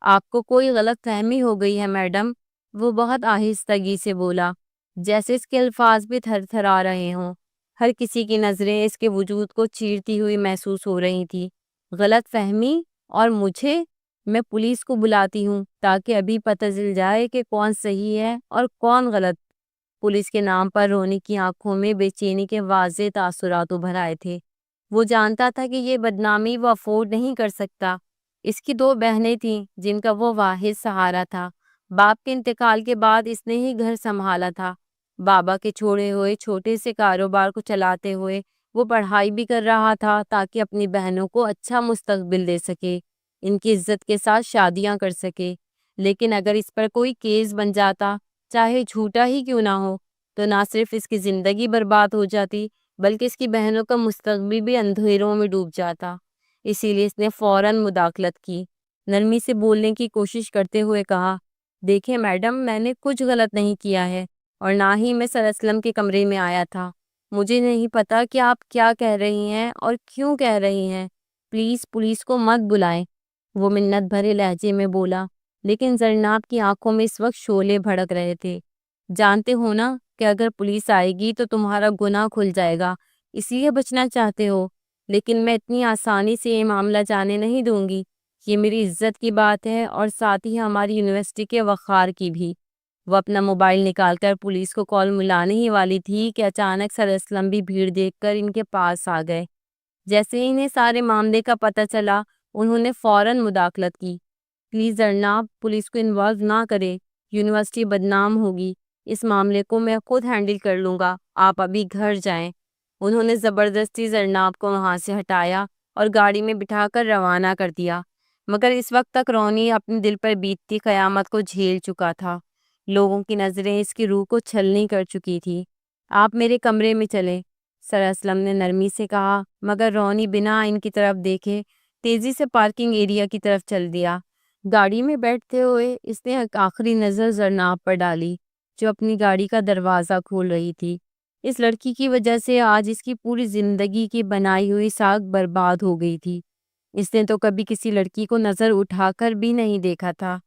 آپ کو کوئی غلط فہمی ہو گئی ہے میڈم، وہ بہت آہستگی سے بولا، جیسے اس کے الفاظ بھی تھر تھر آ رہے ہوں۔ ہر کسی کی نظریں اس کے وجود کو چیرتی ہوئی محسوس ہو رہی تھی۔ غلط فہمی؟ اور مجھے؟ میں پولیس کو بلاتی ہوں تاکہ ابھی پتہ چل جائے کہ کون صحیح ہے اور کون غلط۔ پولیس کے نام پر رونی کی آنکھوں میں بے چینی کے واضح تاثرات ابھر آئے تھے۔ وہ جانتا تھا کہ یہ بدنامی وہ افورڈ نہیں کر سکتا۔ اس کی 2 بہنیں تھیں جن کا وہ واحد سہارا تھا۔ باپ کے انتقال کے بعد اس نے ہی گھر سنبھالا تھا۔ بابا کے چھوڑے ہوئے چھوٹے سے کاروبار کو چلاتے ہوئے وہ پڑھائی بھی کر رہا تھا تاکہ اپنی بہنوں کو اچھا مستقبل دے سکے، ان کی عزت کے ساتھ شادیاں کر سکے۔ لیکن اگر اس پر کوئی کیس بن جاتا، چاہے جھوٹا ہی کیوں نہ ہو، تو نہ صرف اس کی زندگی برباد ہو جاتی بلکہ اس کی بہنوں کا مستقبل بھی اندھیروں میں ڈوب جاتا۔ اسی لیے اس نے فوراً مداخلت کی، نرمی سے بولنے کی کوشش کرتے ہوئے کہا، دیکھیں میڈم، میں نے کچھ غلط نہیں کیا ہے اور نہ ہی میں سر اسلم کے کمرے میں آیا تھا۔ مجھے نہیں پتا کہ آپ کیا کہہ رہی ہیں اور کیوں کہہ رہی ہیں۔ پلیز پولیس کو مت بلائیں، وہ منت بھرے لہجے میں بولا، لیکن زرناب کی آنکھوں میں اس وقت شعلے بھڑک رہے تھے۔ جانتے ہو نا کہ اگر پولیس آئے گی تو تمہارا گناہ کھل جائے گا، اس لیے بچنا چاہتے ہو، لیکن میں اتنی آسانی سے یہ معاملہ جانے نہیں دوں گی۔ یہ میری عزت کی بات ہے اور ساتھ ہی ہماری یونیورسٹی کے وقار کی بھی۔ وہ اپنا موبائل نکال کر پولیس کو کال ملانے ہی والی تھی کہ اچانک سر اسلم بھی بھیڑ دیکھ کر ان کے پاس آ گئے۔ جیسے ہی انہیں سارے معاملے کا پتہ چلا، انہوں نے فوراً مداخلت کی۔ پلیز زرناب، پولیس کو انوالو نہ کرے، یونیورسٹی بدنام ہوگی، اس معاملے کو میں خود ہینڈل کر لوں گا، آپ ابھی گھر جائیں۔ انہوں نے زبردستی زرناب کو وہاں سے ہٹایا اور گاڑی میں بٹھا کر روانہ کر دیا، مگر اس وقت تک رونی اپنے دل پر بیتتی قیامت کو جھیل چکا تھا۔ لوگوں کی نظریں اس کی روح کو چھلنی کر چکی تھی۔ آپ میرے کمرے میں چلیں، سر اسلم نے نرمی سے کہا، مگر رونی بنا ان کی طرف دیکھے تیزی سے پارکنگ ایریا کی طرف چل دیا۔ گاڑی میں بیٹھتے ہوئے اس نے ایک آخری نظر زرناب پر ڈالی جو اپنی گاڑی کا دروازہ کھول رہی تھی۔ اس لڑکی کی وجہ سے آج اس کی پوری زندگی کی بنائی ہوئی ساکھ برباد ہو گئی تھی۔ اس نے تو کبھی کسی لڑکی کو نظر اٹھا کر بھی نہیں دیکھا تھا،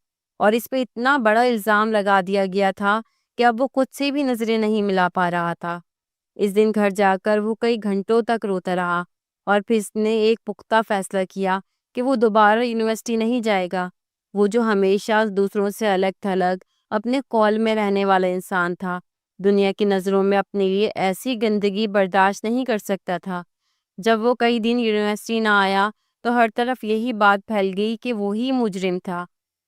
اور اس پہ اتنا بڑا الزام لگا دیا گیا تھا کہ اب وہ خود سے بھی نظریں نہیں ملا پا رہا تھا۔ اس دن گھر جا کر وہ کئی گھنٹوں تک روتا رہا، اور پھر اس نے ایک پختہ فیصلہ کیا کہ وہ دوبارہ یونیورسٹی نہیں جائے گا۔ وہ جو ہمیشہ دوسروں سے الگ تھلگ اپنے قول میں رہنے والا انسان تھا، دنیا کی نظروں میں اپنے لیے ایسی گندگی برداشت نہیں کر سکتا تھا۔ جب وہ کئی دن یونیورسٹی نہ آیا تو ہر طرف یہی بات پھیل گئی کہ وہی مجرم تھا۔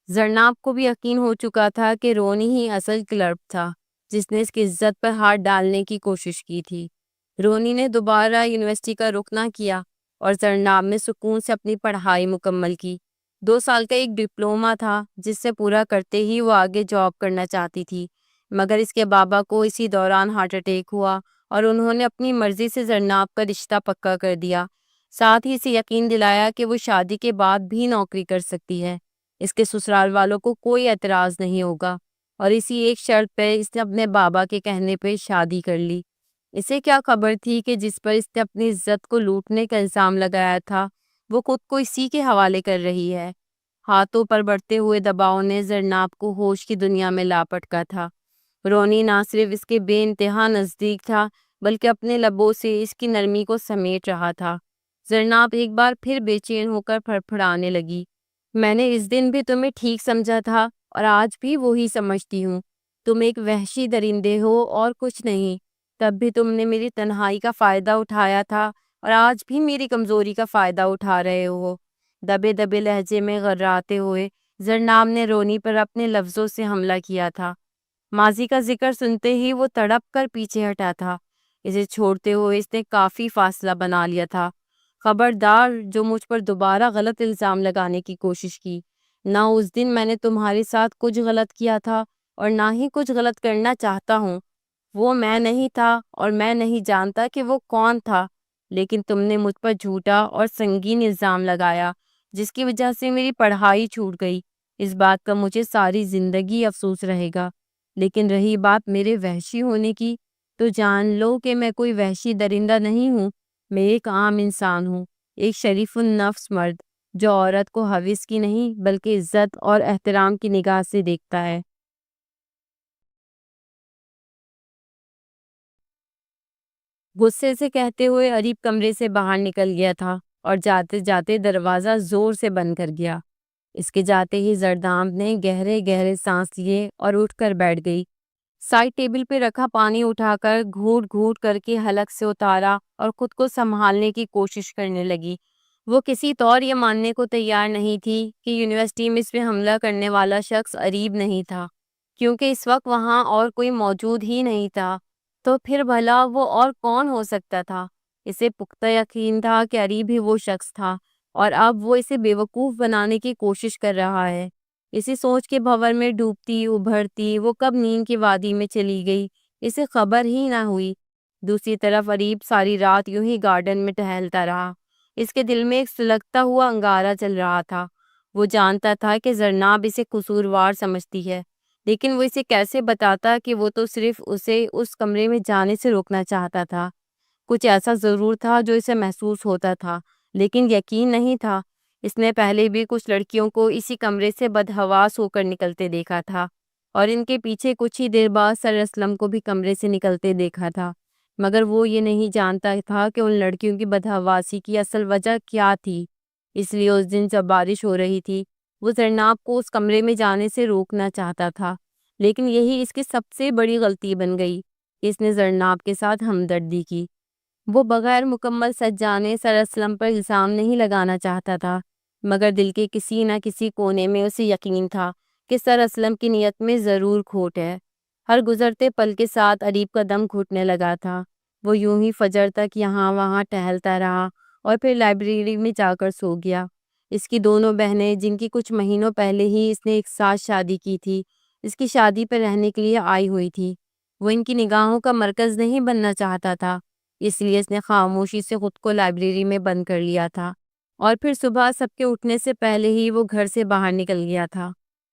زرناب کو بھی یقین ہو چکا تھا کہ رونی ہی اصل کلرک تھا جس نے اس کی عزت پر ہاتھ ڈالنے کی کوشش کی تھی۔ رونی نے دوبارہ یونیورسٹی کا رخ نہ کیا اور زرناب نے سکون سے اپنی پڑھائی مکمل کی۔ 2 سال کا ایک ڈپلومہ تھا جس سے پورا کرتے ہی وہ آگے جاب کرنا چاہتی تھی، مگر اس کے بابا کو اسی دوران ہارٹ اٹیک ہوا اور انہوں نے اپنی مرضی سے زرناب کا رشتہ پکا کر دیا، ساتھ ہی اسے یقین دلایا کہ وہ شادی کے بعد بھی نوکری کر سکتی ہے، اس کے سسرال والوں کو کوئی اعتراض نہیں ہوگا۔ اور اسی ایک شرط پہ اس نے اپنے بابا کے کہنے پہ شادی کر لی۔ اسے کیا خبر تھی کہ جس پر اس نے اپنی عزت کو لوٹنے کا الزام لگایا تھا وہ خود کو اسی کے حوالے کر رہی ہے۔ ہاتھوں پر بڑھتے ہوئے دباؤ نے زرناب کو ہوش کی دنیا میں لاپٹکا تھا۔ رونی نہ صرف اس کے بے انتہا نزدیک تھا بلکہ اپنے لبوں سے اس کی نرمی کو سمیٹ رہا تھا۔ زرناب ایک بار پھر بے چین ہو کر پھڑپھڑانے لگی۔ میں نے اس دن بھی تمہیں ٹھیک سمجھا تھا اور آج بھی وہی سمجھتی ہوں۔ تم ایک وحشی درندے ہو اور کچھ نہیں۔ تب بھی تم نے میری تنہائی کا فائدہ اٹھایا تھا اور آج بھی میری کمزوری کا فائدہ اٹھا رہے ہو۔ دبے دبے لہجے میں غراتے ہوئے زرناب نے رونی پر اپنے لفظوں سے حملہ کیا تھا۔ ماضی کا ذکر سنتے ہی وہ تڑپ کر پیچھے ہٹا تھا۔ اسے چھوڑتے ہوئے اس نے کافی فاصلہ بنا لیا تھا۔ خبردار جو مجھ پر دوبارہ غلط الزام لگانے کی کوشش کی۔ نہ اس دن میں نے تمہارے ساتھ کچھ غلط کیا تھا اور نہ ہی کچھ غلط کرنا چاہتا ہوں۔ وہ میں نہیں تھا اور میں نہیں جانتا کہ وہ کون تھا، لیکن تم نے مجھ پر جھوٹا اور سنگین الزام لگایا جس کی وجہ سے میری پڑھائی چھوٹ گئی۔ اس بات کا مجھے ساری زندگی افسوس رہے گا۔ لیکن رہی بات میرے وحشی ہونے کی، تو جان لو کہ میں کوئی وحشی درندہ نہیں ہوں۔ میں ایک عام انسان ہوں، ایک شریف النفس مرد جو عورت کو حوث کی نہیں بلکہ عزت اور احترام کی نگاہ سے دیکھتا ہے۔ غصے سے کہتے ہوئے اریب کمرے سے باہر نکل گیا تھا اور جاتے جاتے دروازہ زور سے بند کر گیا۔ اس کے جاتے ہی زرداد نے گہرے گہرے سانس لیے اور اٹھ کر بیٹھ گئی۔ سائڈ ٹیبل پہ رکھا پانی اٹھا کر گھونٹ گھونٹ کر کے حلق سے اتارا اور خود کو سنبھالنے کی کوشش کرنے لگی۔ وہ کسی طور یہ ماننے کو تیار نہیں تھی کہ یونیورسٹی میں اس پہ حملہ کرنے والا شخص اریب نہیں تھا، کیونکہ اس وقت وہاں اور کوئی موجود ہی نہیں تھا۔ تو پھر بھلا وہ اور کون ہو سکتا تھا؟ اسے پختہ یقین تھا کہ اریب ہی وہ شخص تھا اور اب وہ اسے بیوقوف بنانے کی کوشش کر رہا ہے۔ اسی سوچ کے بھنور میں ڈوبتی ابھرتی وہ کب نیند کی وادی میں چلی گئی اسے خبر ہی نہ ہوئی۔ دوسری طرف اریب ساری رات یوں ہی گارڈن میں ٹہلتا رہا۔ اس کے دل میں ایک سلگتا ہوا انگارہ چل رہا تھا۔ وہ جانتا تھا کہ زرناب اسے قصوروار سمجھتی ہے، لیکن وہ اسے کیسے بتاتا کہ وہ تو صرف اسے اس کمرے میں جانے سے روکنا چاہتا تھا۔ کچھ ایسا ضرور تھا جو اسے محسوس ہوتا تھا، لیکن یقین نہیں تھا۔ اس نے پہلے بھی کچھ لڑکیوں کو اسی کمرے سے بدحواس ہو کر نکلتے دیکھا تھا اور ان کے پیچھے کچھ ہی دیر بعد سر اسلم کو بھی کمرے سے نکلتے دیکھا تھا، مگر وہ یہ نہیں جانتا تھا کہ ان لڑکیوں کی بدحواسی کی اصل وجہ کیا تھی۔ اس لیے اس دن جب بارش ہو رہی تھی وہ زرناب کو اس کمرے میں جانے سے روکنا چاہتا تھا، لیکن یہی اس کی سب سے بڑی غلطی بن گئی کہ اس نے زرناب کے ساتھ ہمدردی کی۔ وہ بغیر مکمل سچ جانے سر اسلم پر الزام نہیں لگانا چاہتا تھا، مگر دل کے کسی نہ کسی کونے میں اسے یقین تھا کہ سر اسلم کی نیت میں ضرور کھوٹ ہے۔ ہر گزرتے پل کے ساتھ اریب کا دم گھٹنے لگا تھا۔ وہ یوں ہی فجر تک یہاں وہاں ٹہلتا رہا اور پھر لائبریری میں جا کر سو گیا۔ اس کی دونوں بہنیں جن کی کچھ مہینوں پہلے ہی اس نے ایک ساتھ شادی کی تھی، اس کی شادی پر رہنے کے لیے آئی ہوئی تھی۔ وہ ان کی نگاہوں کا مرکز نہیں بننا چاہتا تھا، اس لیے اس نے خاموشی سے خود کو لائبریری میں بند کر لیا تھا اور پھر صبح سب کے اٹھنے سے پہلے ہی وہ گھر سے باہر نکل گیا تھا۔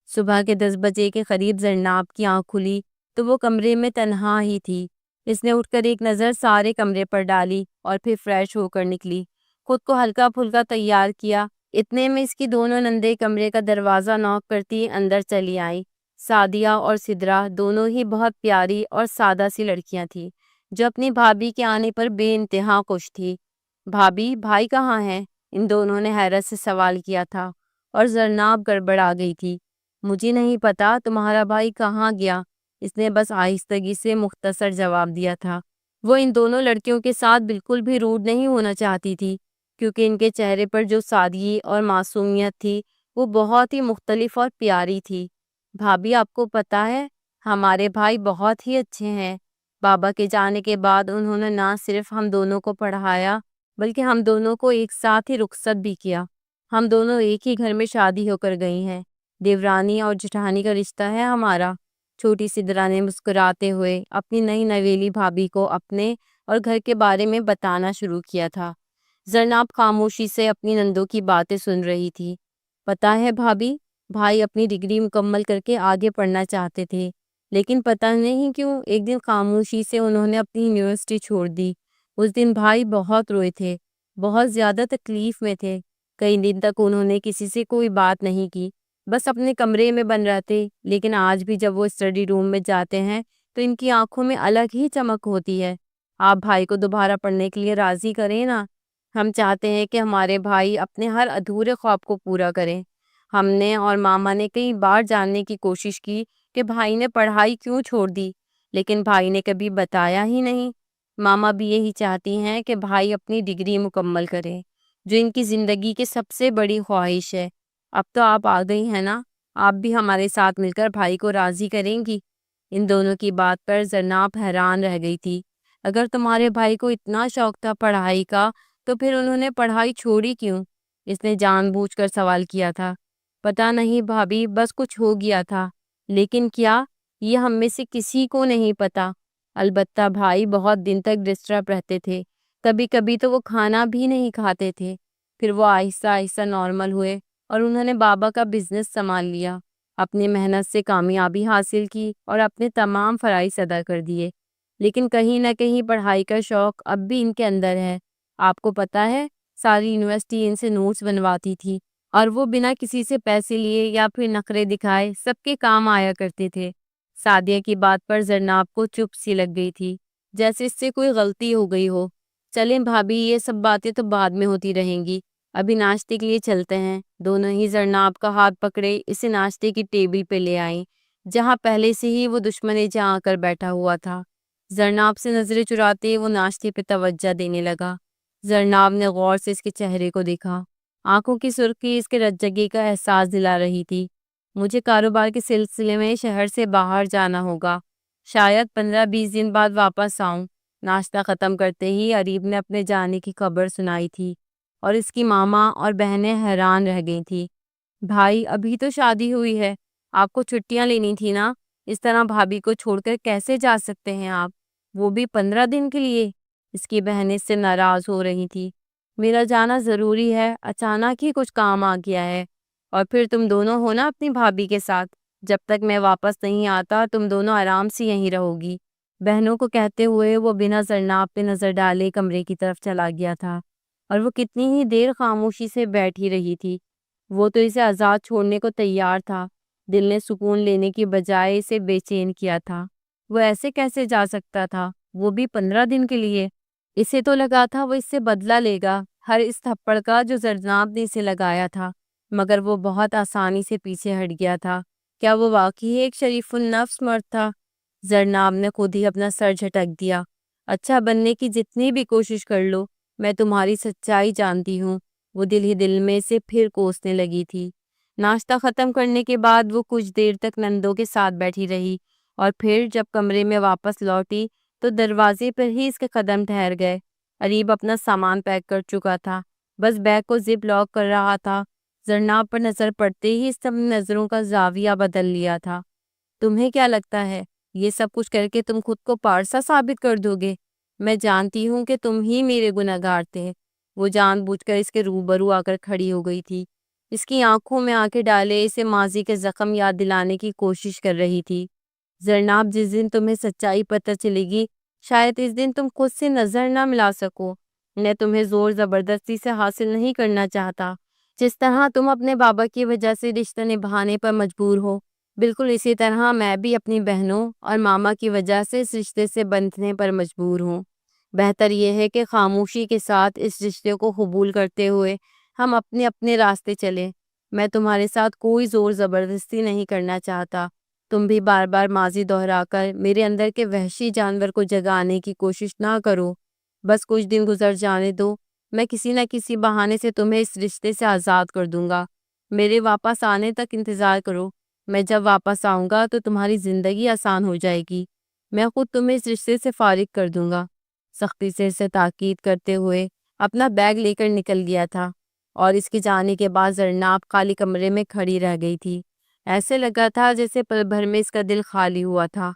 صبح کے 10 بجے کے قریب زرناب کی آنکھ کھلی تو وہ کمرے میں تنہا ہی تھی۔ اس نے اٹھ کر ایک نظر سارے کمرے پر ڈالی اور پھر فریش ہو کر نکلی، خود کو ہلکا پھلکا تیار کیا۔ اتنے میں اس کی دونوں نندیں کمرے کا دروازہ نوک کرتی اندر چلی آئیں۔ سعدیہ اور سدرا دونوں ہی بہت پیاری اور سادہ سی لڑکیاں تھیں جو اپنی بھابھی کے آنے پر بے انتہا خوش تھی۔ بھابھی، بھائی کہاں ہیں؟ ان دونوں نے حیرت سے سوال کیا تھا اور زرناب گڑبڑا گئی تھی۔ مجھے نہیں پتا تمہارا بھائی کہاں گیا، اس نے بس آہستگی سے مختصر جواب دیا تھا۔ وہ ان دونوں لڑکیوں کے ساتھ بالکل بھی روڈ نہیں ہونا چاہتی تھی، کیونکہ ان کے چہرے پر جو سادگی اور معصومیت تھی وہ بہت ہی مختلف اور پیاری تھی۔ بھابھی، آپ کو پتا ہے ہمارے بھائی بہت ہی اچھے ہیں۔ بابا کے جانے کے بعد انہوں نے نہ صرف ہم دونوں کو پڑھایا بلکہ ہم دونوں کو ایک ساتھ ہی رخصت بھی کیا۔ ہم دونوں ایک ہی گھر میں شادی ہو کر گئی ہیں۔ دیورانی اور جٹھانی کا رشتہ ہے ہمارا۔ چھوٹی سدرا نے مسکراتے ہوئے اپنی نئی نویلی بھابھی کو اپنے اور گھر کے بارے میں بتانا شروع کیا تھا۔ زرناب خاموشی سے اپنی نندوں کی باتیں سن رہی تھی۔ پتہ ہے بھابھی، بھائی اپنی ڈگری مکمل کر کے آگے پڑھنا چاہتے تھے، لیکن پتہ نہیں کیوں ایک دن خاموشی سے انہوں نے اپنی یونیورسٹی چھوڑ دی۔ اس دن بھائی بہت روئے تھے، بہت زیادہ تکلیف میں تھے۔ کئی دن تک انہوں نے کسی سے کوئی بات نہیں کی، بس اپنے کمرے میں بند رہتے۔ لیکن آج بھی جب وہ اسٹڈی روم میں جاتے ہیں تو ان کی آنکھوں میں الگ ہی چمک ہوتی ہے۔ آپ بھائی کو دوبارہ پڑھنے کے لیے راضی کریں نا۔ ہم چاہتے ہیں کہ ہمارے بھائی اپنے ہر ادھورے خواب کو پورا کریں۔ ہم نے اور ماما نے کئی بار جاننے کی کوشش کی کہ بھائی نے پڑھائی کیوں چھوڑ دی، لیکن بھائی نے کبھی بتایا ہی نہیں۔ ماما بھی یہی چاہتی ہیں کہ بھائی اپنی ڈگری مکمل کرے، جو ان کی زندگی کی سب سے بڑی خواہش ہے۔ اب تو آپ آ گئی ہیں نا، آپ بھی ہمارے ساتھ مل کر بھائی کو راضی کریں گی۔ ان دونوں کی بات پر زرناب حیران رہ گئی تھی۔ اگر تمہارے بھائی کو اتنا شوق تھا پڑھائی کا تو پھر انہوں نے پڑھائی چھوڑی کیوں؟ اس نے جان بوجھ کر سوال کیا تھا۔ پتہ نہیں بھابھی، بس کچھ ہو گیا تھا۔ لیکن کیا؟ یہ ہم میں سے کسی کو نہیں پتا۔ البتہ بھائی بہت دن تک ڈسٹرب رہتے تھے، کبھی کبھی تو وہ کھانا بھی نہیں کھاتے تھے۔ پھر وہ آہستہ آہستہ نارمل ہوئے اور انہوں نے بابا کا بزنس سنبھال لیا، اپنی محنت سے کامیابی حاصل کی اور اپنے تمام فرائض ادا کر دیے۔ لیکن کہیں نہ کہیں پڑھائی کا شوق اب بھی ان کے اندر ہے۔ آپ کو پتہ ہے، ساری یونیورسٹی ان سے نوٹس بنواتی تھی اور وہ بنا کسی سے پیسے لیے یا پھر نخرے دکھائے سب کے کام آیا کرتے تھے۔ سعدیہ کی بات پر زرناب کو چپ سی لگ گئی تھی، جیسے اس سے کوئی غلطی ہو گئی ہو۔ چلیں بھابھی، یہ سب باتیں تو بعد میں ہوتی رہیں گی، ابھی ناشتے کے لیے چلتے ہیں۔ دونوں ہی زرناب کا ہاتھ پکڑے اسے ناشتے کی ٹیبل پہ لے آئیں، جہاں پہلے سے ہی وہ دشمن جہاں آ کر بیٹھا ہوا تھا۔ زرناب سے نظریں چراتے وہ ناشتے پہ توجہ دینے لگا۔ زرناب نے غور سے اس کے چہرے کو دیکھا، آنکھوں کی سرخی اس کے رجگی کا احساس دلا رہی تھی۔ مجھے کاروبار کے سلسلے میں شہر سے باہر جانا ہوگا، شاید 15-20 دن بعد واپس آؤں۔ ناشتہ ختم کرتے ہی اریب نے اپنے جانے کی خبر سنائی تھی اور اس کی ماما اور بہنیں حیران رہ گئی تھی۔ بھائی، ابھی تو شادی ہوئی ہے، آپ کو چھٹیاں لینی تھی نا، اس طرح بھابھی کو چھوڑ کر کیسے جا سکتے ہیں آپ، وہ بھی 15 دن کے لیے؟ اس کی بہنیں اس سے ناراض ہو رہی تھی۔ میرا جانا ضروری ہے، اچانک ہی کچھ کام آ گیا ہے، اور پھر تم دونوں ہو نا اپنی بھابھی کے ساتھ، جب تک میں واپس نہیں آتا تم دونوں آرام سے یہیں رہو گی۔ بہنوں کو کہتے ہوئے وہ بنا زرناب پہ نظر ڈالے کمرے کی طرف چلا گیا تھا، اور وہ کتنی ہی دیر خاموشی سے بیٹھی رہی تھی۔ وہ تو اسے آزاد چھوڑنے کو تیار تھا، دل نے سکون لینے کی بجائے اسے بے چین کیا تھا۔ وہ ایسے کیسے جا سکتا تھا، وہ بھی 15 دن کے لیے؟ اسے تو لگا تھا وہ اس سے بدلہ لے گا، ہر اس تھپڑ کا جو زرناب نے اسے لگایا تھا، مگر وہ بہت آسانی سے پیچھے ہٹ گیا تھا۔ کیا وہ واقعی ایک شریف النفس مرد تھا؟ زرناب نے خود ہی اپنا سر جھٹک دیا۔ اچھا بننے کی جتنی بھی کوشش کر لو، میں تمہاری سچائی جانتی ہوں۔ وہ دل ہی دل میں سے پھر کوسنے لگی تھی۔ ناشتہ ختم کرنے کے بعد وہ کچھ دیر تک نندوں کے ساتھ بیٹھی رہی، اور پھر جب کمرے میں واپس لوٹی تو دروازے پر ہی اس کے قدم ٹھہر گئے۔ اریب اپنا سامان پیک کر چکا تھا، بس بیگ کو زپ لاک کر رہا تھا۔ زرناب پر نظر پڑتے ہی اس نے نظروں کا زاویہ بدل لیا تھا۔ تمہیں کیا لگتا ہے یہ سب کچھ کر کے تم خود کو پارسا ثابت کر دو گے؟ میں جانتی ہوں کہ تم ہی میرے گنہگار تھے۔ وہ جان بوجھ کر اس کے روبرو آ کر کھڑی ہو گئی تھی، اس کی آنکھوں میں آنکھیں ڈالے اسے ماضی کے زخم یاد دلانے کی کوشش کر رہی تھی۔ زرناب، جس دن تمہیں سچائی پتہ چلے گی شاید اس دن تم خود سے نظر نہ ملا سکو۔ میں تمہیں زور زبردستی سے حاصل نہیں کرنا چاہتا، جس طرح تم اپنے بابا کی وجہ سے رشتہ نبھانے پر مجبور ہو، بالکل اسی طرح میں بھی اپنی بہنوں اور ماما کی وجہ سے اس رشتے سے بندھنے پر مجبور ہوں۔ بہتر یہ ہے کہ خاموشی کے ساتھ اس رشتے کو قبول کرتے ہوئے ہم اپنے اپنے راستے چلیں۔ میں تمہارے ساتھ کوئی زور زبردستی نہیں کرنا چاہتا۔ تم بھی بار بار ماضی دہرا کر میرے اندر کے وحشی جانور کو جگانے کی کوشش نہ کرو۔ بس کچھ دن گزر جانے دو، میں کسی نہ کسی بہانے سے تمہیں اس رشتے سے آزاد کر دوں گا۔ میرے واپس آنے تک انتظار کرو، میں جب واپس آؤں گا تو تمہاری زندگی آسان ہو جائے گی، میں خود تمہیں اس رشتے سے فارغ کر دوں گا۔ سختی سے اسے تاکید کرتے ہوئے اپنا بیگ لے کر نکل گیا تھا، اور اس کے جانے کے بعد زرناب خالی کمرے میں کھڑی رہ گئی تھی۔ ایسے لگا تھا جیسے پل بھر میں اس کا دل خالی ہوا تھا۔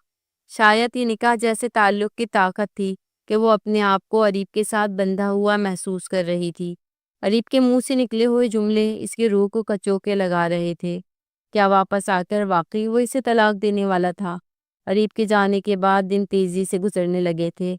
شاید یہ نکاح جیسے تعلق کی طاقت تھی کہ وہ اپنے آپ کو اریب کے ساتھ بندھا ہوا محسوس کر رہی تھی۔ اریب کے منہ سے نکلے ہوئے جملے اس کی روح کو کچوکے لگا رہے تھے۔ کیا واپس آ کر واقعی وہ اسے طلاق دینے والا تھا؟ اریب کے جانے کے بعد دن تیزی سے گزرنے لگے تھے۔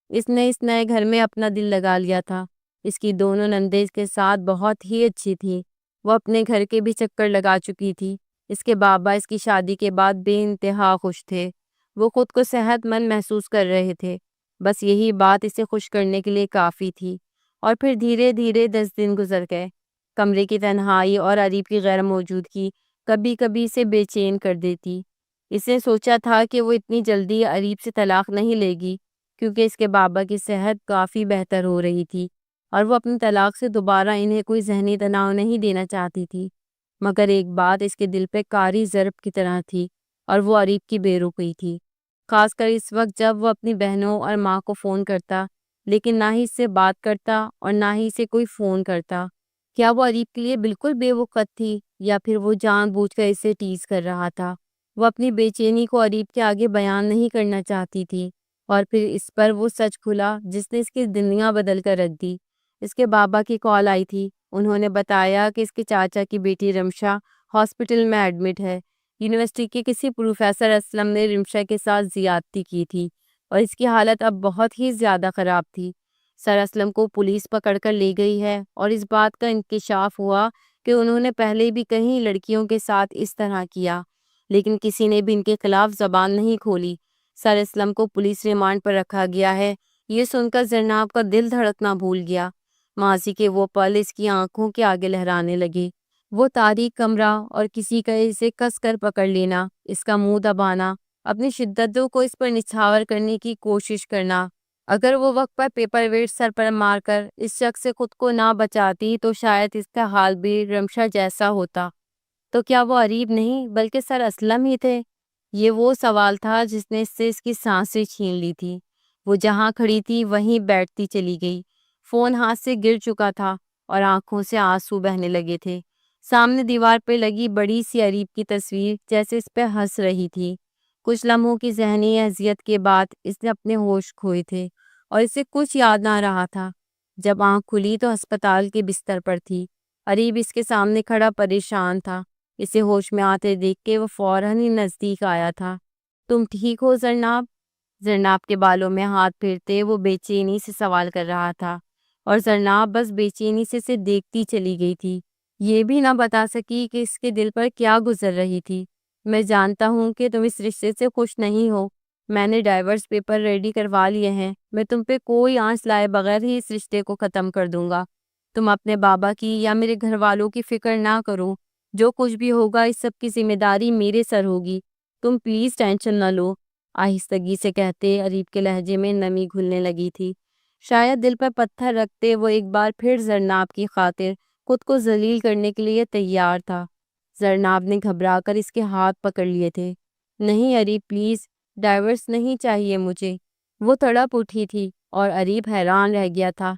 اس نے اس نئے گھر میں اپنا دل لگا لیا تھا۔ اس کی دونوں نندیں اس کے ساتھ بہت ہی اچھی تھی۔ وہ اپنے گھر کے بھی چکر لگا چکی تھی۔ اس کے بابا اس کی شادی کے بعد بے انتہا خوش تھے۔ وہ خود کو صحت مند محسوس کر رہے تھے۔ بس یہی بات اسے خوش کرنے کے لیے کافی تھی۔ اور پھر دھیرے دھیرے 10 دن گزر گئے۔ کمرے کی تنہائی اور اریب کی غیر موجودگی کبھی کبھی اسے بے چین کر دیتی۔ اس نے سوچا تھا کہ وہ اتنی جلدی اریب سے طلاق نہیں لے گی، کیونکہ اس کے بابا کی صحت کافی بہتر ہو رہی تھی اور وہ اپنی طلاق سے دوبارہ انہیں کوئی ذہنی تناؤ نہیں دینا چاہتی تھی۔ مگر ایک بات اس کے دل پہ کاری ضرب کی طرح تھی، اور وہ اریب کی بے رخی تھی۔ خاص کر اس وقت جب وہ اپنی بہنوں اور ماں کو فون کرتا، لیکن نہ ہی اس سے بات کرتا اور نہ ہی اسے کوئی فون کرتا۔ کیا وہ اریب کے لیے بالکل بے وقت تھی، یا پھر وہ جان بوجھ کر اسے ٹیز کر رہا تھا؟ وہ اپنی بے چینی کو اریب کے آگے بیان نہیں کرنا چاہتی تھی، اور پھر اس پر وہ سچ کھلا جس نے اس کی دنیا بدل کر رکھ دی۔ اس کے بابا کی کال آئی تھی۔ انہوں نے بتایا کہ اس کے چاچا کی بیٹی رمشا ہاسپٹل میں ایڈمٹ ہے۔ یونیورسٹی کے کسی پروفیسر اسلم نے رمشا کے ساتھ زیادتی کی تھی اور اس کی حالت اب بہت ہی زیادہ خراب تھی۔ سر اسلم کو پولیس پکڑ کر لے گئی ہے، اور اس بات کا انکشاف ہوا کہ انہوں نے پہلے بھی کئی لڑکیوں کے ساتھ اس طرح کیا، لیکن کسی نے بھی ان کے خلاف زبان نہیں کھولی۔ سر اسلم کو پولیس ریمانڈ پر رکھا گیا ہے۔ یہ سن کر زرناب کا دل دھڑکنا بھول گیا۔ ماضی کے وہ پل اس کی آنکھوں کے آگے لہرانے لگے۔ وہ تاریک کمرہ اور کسی کا اسے کس کر پکڑ لینا، اس کا منہ دبانا، اپنی شدتوں کو اس پر نچھاور کرنے کی کوشش کرنا۔ اگر وہ وقت پر پیپر ویٹ سر پر مار کر اس شخص سے خود کو نہ بچاتی تو شاید اس کا حال بھی رمشا جیسا ہوتا۔ تو کیا وہ اریب نہیں بلکہ سر اسلم ہی تھے؟ یہ وہ سوال تھا جس نے اس سے اس کی سانسیں چھین لی تھی۔ وہ جہاں کھڑی تھی وہیں بیٹھتی چلی گئی۔ فون ہاتھ سے گر چکا تھا اور آنکھوں سے آنسو بہنے لگے تھے۔ سامنے دیوار پہ لگی بڑی سی اریب کی تصویر جیسے اس پہ ہنس رہی تھی۔ کچھ لمحوں کی ذہنی اذیت کے بعد اس نے اپنے ہوش کھوئے تھے اور اسے کچھ یاد نہ رہا تھا۔ جب آنکھ کھلی تو ہسپتال کے بستر پر تھی۔ اریب اس کے سامنے کھڑا پریشان تھا۔ اسے ہوش میں آتے دیکھ کے وہ فوراً ہی نزدیک آیا تھا۔ تم ٹھیک ہو زرناب؟ زرناب کے بالوں میں ہاتھ پھیرتے وہ بے چینی سے سوال کر رہا تھا، اور زرناب بس بے چینی سے اسے دیکھتی چلی گئی تھی۔ یہ بھی نہ بتا سکی کہ اس کے دل پر کیا گزر رہی تھی۔ میں جانتا ہوں کہ تم اس رشتے سے خوش نہیں ہو۔ میں نے ڈائیورس پیپر ریڈی کروا لیے ہیں۔ میں تم پہ کوئی آنچ لائے بغیر ہی اس رشتے کو ختم کر دوں گا۔ تم اپنے بابا کی یا میرے گھر والوں کی فکر نہ کرو۔ جو کچھ بھی ہوگا اس سب کی ذمہ داری میرے سر ہوگی۔ تم پلیز ٹینشن نہ لو۔ آہستگی سے کہتے اریب کے لہجے میں نمی گھلنے لگی تھی۔ شاید دل پر پتھر رکھتے وہ ایک بار پھر زرناب کی خاطر خود کو ذلیل کرنے کے لیے تیار تھا۔ زرناب نے گھبرا کر اس کے ہاتھ پکڑ لیے تھے۔ نہیں اریب پلیز، ڈائیورس نہیں چاہیے مجھے۔ وہ تڑپ اٹھی تھی اور اریب حیران رہ گیا تھا۔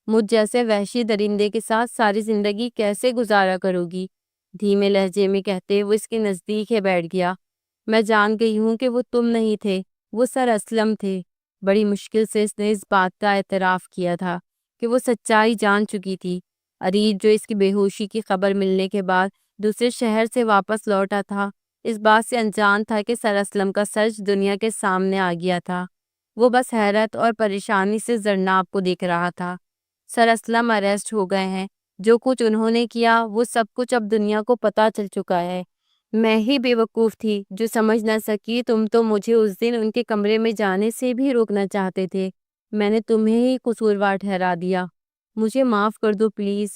مجھ جیسے وحشی درندے کے ساتھ ساری زندگی کیسے گزارا کرو گی؟ دھیمے لہجے میں کہتے وہ اس کے نزدیک ہی بیٹھ گیا۔ میں جان گئی ہوں کہ وہ تم نہیں تھے، وہ سر اسلم تھے۔ بڑی مشکل سے اس نے اس بات کا اعتراف کیا تھا کہ وہ سچائی جان چکی تھی۔ اریب جو اس کی بے ہوشی کی خبر ملنے کے بعد دوسرے شہر سے واپس لوٹا تھا، اس بات سے انجان تھا کہ سر اسلم کا سچ دنیا کے سامنے آ گیا تھا۔ وہ بس حیرت اور پریشانی سے زرناب کو دیکھ رہا تھا۔ سر اسلم اریسٹ ہو گئے ہیں۔ جو کچھ انہوں نے کیا وہ سب کچھ اب دنیا کو پتہ چل چکا ہے۔ میں ہی بے وقوف تھی جو سمجھ نہ سکی۔ تم تو مجھے اس دن ان کے کمرے میں جانے سے بھی روکنا چاہتے تھے۔ میں نے تمہیں ہی قصوروار ٹھہرا دیا۔ مجھے معاف کر دو پلیز۔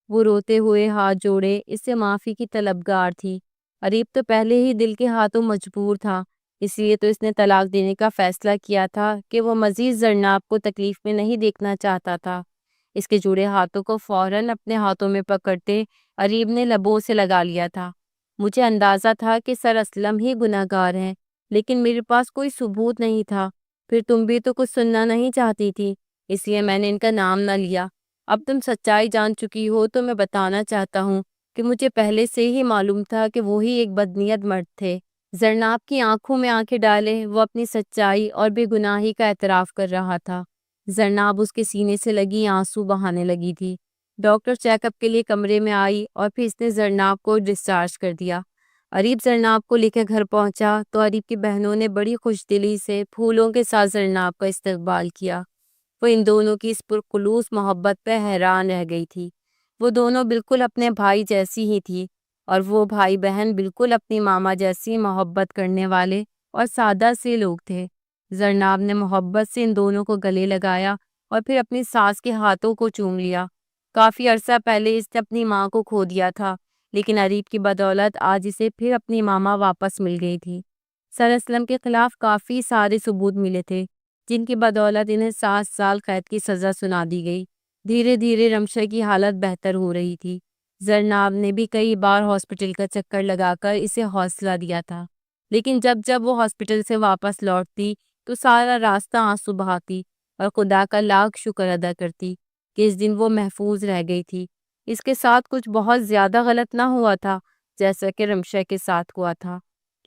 وہ روتے ہوئے ہاتھ جوڑے اس سے معافی کی طلبگار تھی۔ اریب تو پہلے ہی دل کے ہاتھوں مجبور تھا، اس لیے تو اس نے طلاق دینے کا فیصلہ کیا تھا کہ وہ مزید زرناب کو تکلیف میں نہیں دیکھنا چاہتا تھا۔ اس کے جڑے ہاتھوں کو فوراً اپنے ہاتھوں میں پکڑتے اریب نے لبوں سے لگا لیا تھا۔ مجھے اندازہ تھا کہ سر اسلم ہی گناہ گار ہیں، لیکن میرے پاس کوئی ثبوت نہیں تھا۔ پھر تم بھی تو کچھ سننا نہیں چاہتی تھی، اس لیے میں نے ان کا نام نہ لیا۔ اب تم سچائی جان چکی ہو تو میں بتانا چاہتا ہوں کہ مجھے پہلے سے ہی معلوم تھا کہ وہی ایک بدنیت مرد تھے۔ زرناب کی آنکھوں میں آنکھیں ڈالے وہ اپنی سچائی اور بے گناہی کا اعتراف کر رہا تھا۔ زرناب اس کے سینے سے لگی آنسو بہانے لگی تھی۔ ڈاکٹر چیک اپ کے لیے کمرے میں آئی اور پھر اس نے زرناب کو ڈسچارج کر دیا۔ اریب زرناب کو لے کے گھر پہنچا تو اریب کی بہنوں نے بڑی خوش دلی سے پھولوں کے ساتھ زرناب کا استقبال کیا۔ وہ ان دونوں کی اس پرخلوص محبت پہ حیران رہ گئی تھی۔ وہ دونوں بالکل اپنے بھائی جیسی ہی تھی، اور وہ بھائی بہن بالکل اپنی ماما جیسی محبت کرنے والے اور سادہ سے لوگ تھے۔ زرناب نے محبت سے ان دونوں کو گلے لگایا اور پھر اپنی ساس کے ہاتھوں کو چوم لیا۔ کافی عرصہ پہلے اس نے اپنی ماں کو کھو دیا تھا، لیکن اریب کی بدولت آج اسے پھر اپنی ماما واپس مل گئی تھی۔ سر اسلم کے خلاف کافی سارے ثبوت ملے تھے، جن کی بدولت انہیں 7 سال قید کی سزا سنا دی گئی۔ دھیرے دھیرے رمشا کی حالت بہتر ہو رہی تھی۔ زرناب نے بھی کئی بار ہاسپٹل کا چکر لگا کر اسے حوصلہ دیا تھا، لیکن جب جب وہ ہاسپٹل سے واپس لوٹتی تو سارا راستہ آنسو بہاتی اور خدا کا لاکھ شکر ادا کرتی کہ اس دن وہ محفوظ رہ گئی تھی۔ اس کے ساتھ کچھ بہت زیادہ غلط نہ ہوا تھا، جیسا کہ رمشا کے ساتھ ہوا تھا۔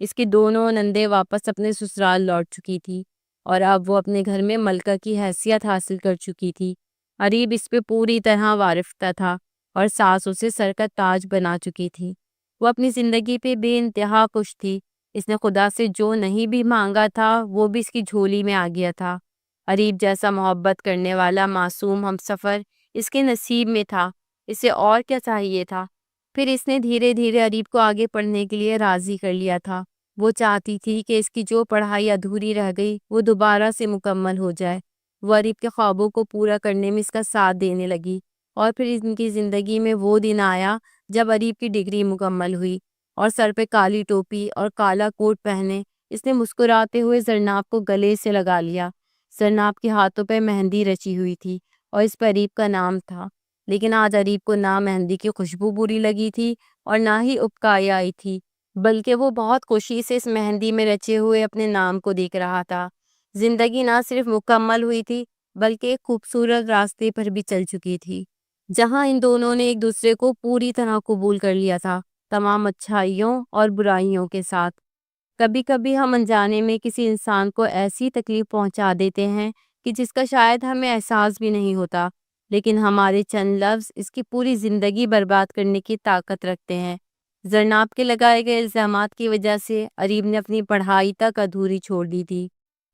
اس کی دونوں نندیں واپس اپنے سسرال لوٹ چکی تھی اور اب وہ اپنے گھر میں ملکہ کی حیثیت حاصل کر چکی تھی۔ اریب اس پہ پوری طرح وارفتہ تھا اور ساس اسے سر کا تاج بنا چکی تھی۔ وہ اپنی زندگی پہ بے انتہا خوش تھی۔ اس نے خدا سے جو نہیں بھی مانگا تھا وہ بھی اس کی جھولی میں آ گیا تھا۔ اریب جیسا محبت کرنے والا معصوم ہمسفر اس کے نصیب میں تھا، اسے اور کیا چاہیے تھا؟ پھر اس نے دھیرے دھیرے اریب کو آگے پڑھنے کے لیے راضی کر لیا تھا۔ وہ چاہتی تھی کہ اس کی جو پڑھائی ادھوری رہ گئی وہ دوبارہ سے مکمل ہو جائے۔ وہ اریب کے خوابوں کو پورا کرنے میں اس کا ساتھ دینے لگی، اور پھر ان کی زندگی میں وہ دن آیا جب اریب کی ڈگری مکمل ہوئی اور سر پہ کالی ٹوپی اور کالا کوٹ پہنے اس نے مسکراتے ہوئے زرناب کو گلے سے لگا لیا۔ زرناب کے ہاتھوں پہ مہندی رچی ہوئی تھی اور اس پہ اریب کا نام تھا، لیکن آج اریب کو نہ مہندی کی خوشبو بری لگی تھی اور نہ ہی ابکائی آئی تھی، بلکہ وہ بہت خوشی سے اس مہندی میں رچے ہوئے اپنے نام کو دیکھ رہا تھا۔ زندگی نہ صرف مکمل ہوئی تھی بلکہ ایک خوبصورت راستے پر بھی چل چکی تھی، جہاں ان دونوں نے ایک دوسرے کو پوری طرح قبول کر لیا تھا، تمام اچھائیوں اور برائیوں کے ساتھ۔ کبھی کبھی ہم انجانے میں کسی انسان کو ایسی تکلیف پہنچا دیتے ہیں کہ جس کا شاید ہمیں احساس بھی نہیں ہوتا، لیکن ہمارے چند لفظ اس کی پوری زندگی برباد کرنے کی طاقت رکھتے ہیں۔ زرناب کے لگائے گئے الزامات کی وجہ سے اریب نے اپنی پڑھائی تک ادھوری چھوڑ دی تھی۔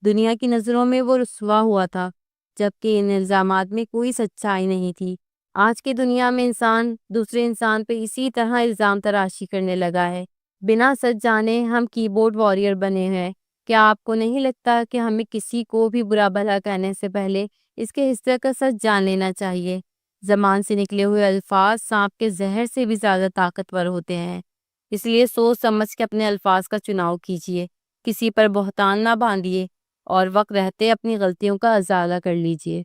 دنیا کی نظروں میں وہ رسوا ہوا تھا، جبکہ ان الزامات میں کوئی سچائی نہیں تھی۔ آج کی دنیا میں انسان دوسرے انسان پہ اسی طرح الزام تراشی کرنے لگا ہے، بنا سچ جانے ہم کی بورڈ وارئر بنے ہیں۔ کیا آپ کو نہیں لگتا کہ ہمیں کسی کو بھی برا بھلا کہنے سے پہلے اس کے حصے کا سچ جان لینا چاہیے؟ زبان سے نکلے ہوئے الفاظ سانپ کے زہر سے بھی زیادہ طاقتور ہوتے ہیں، اس لیے سوچ سمجھ کے اپنے الفاظ کا چناؤ کیجیے، کسی پر بہتان نہ باندھیے اور وقت رہتے اپنی غلطیوں کا ازالہ کر لیجیے۔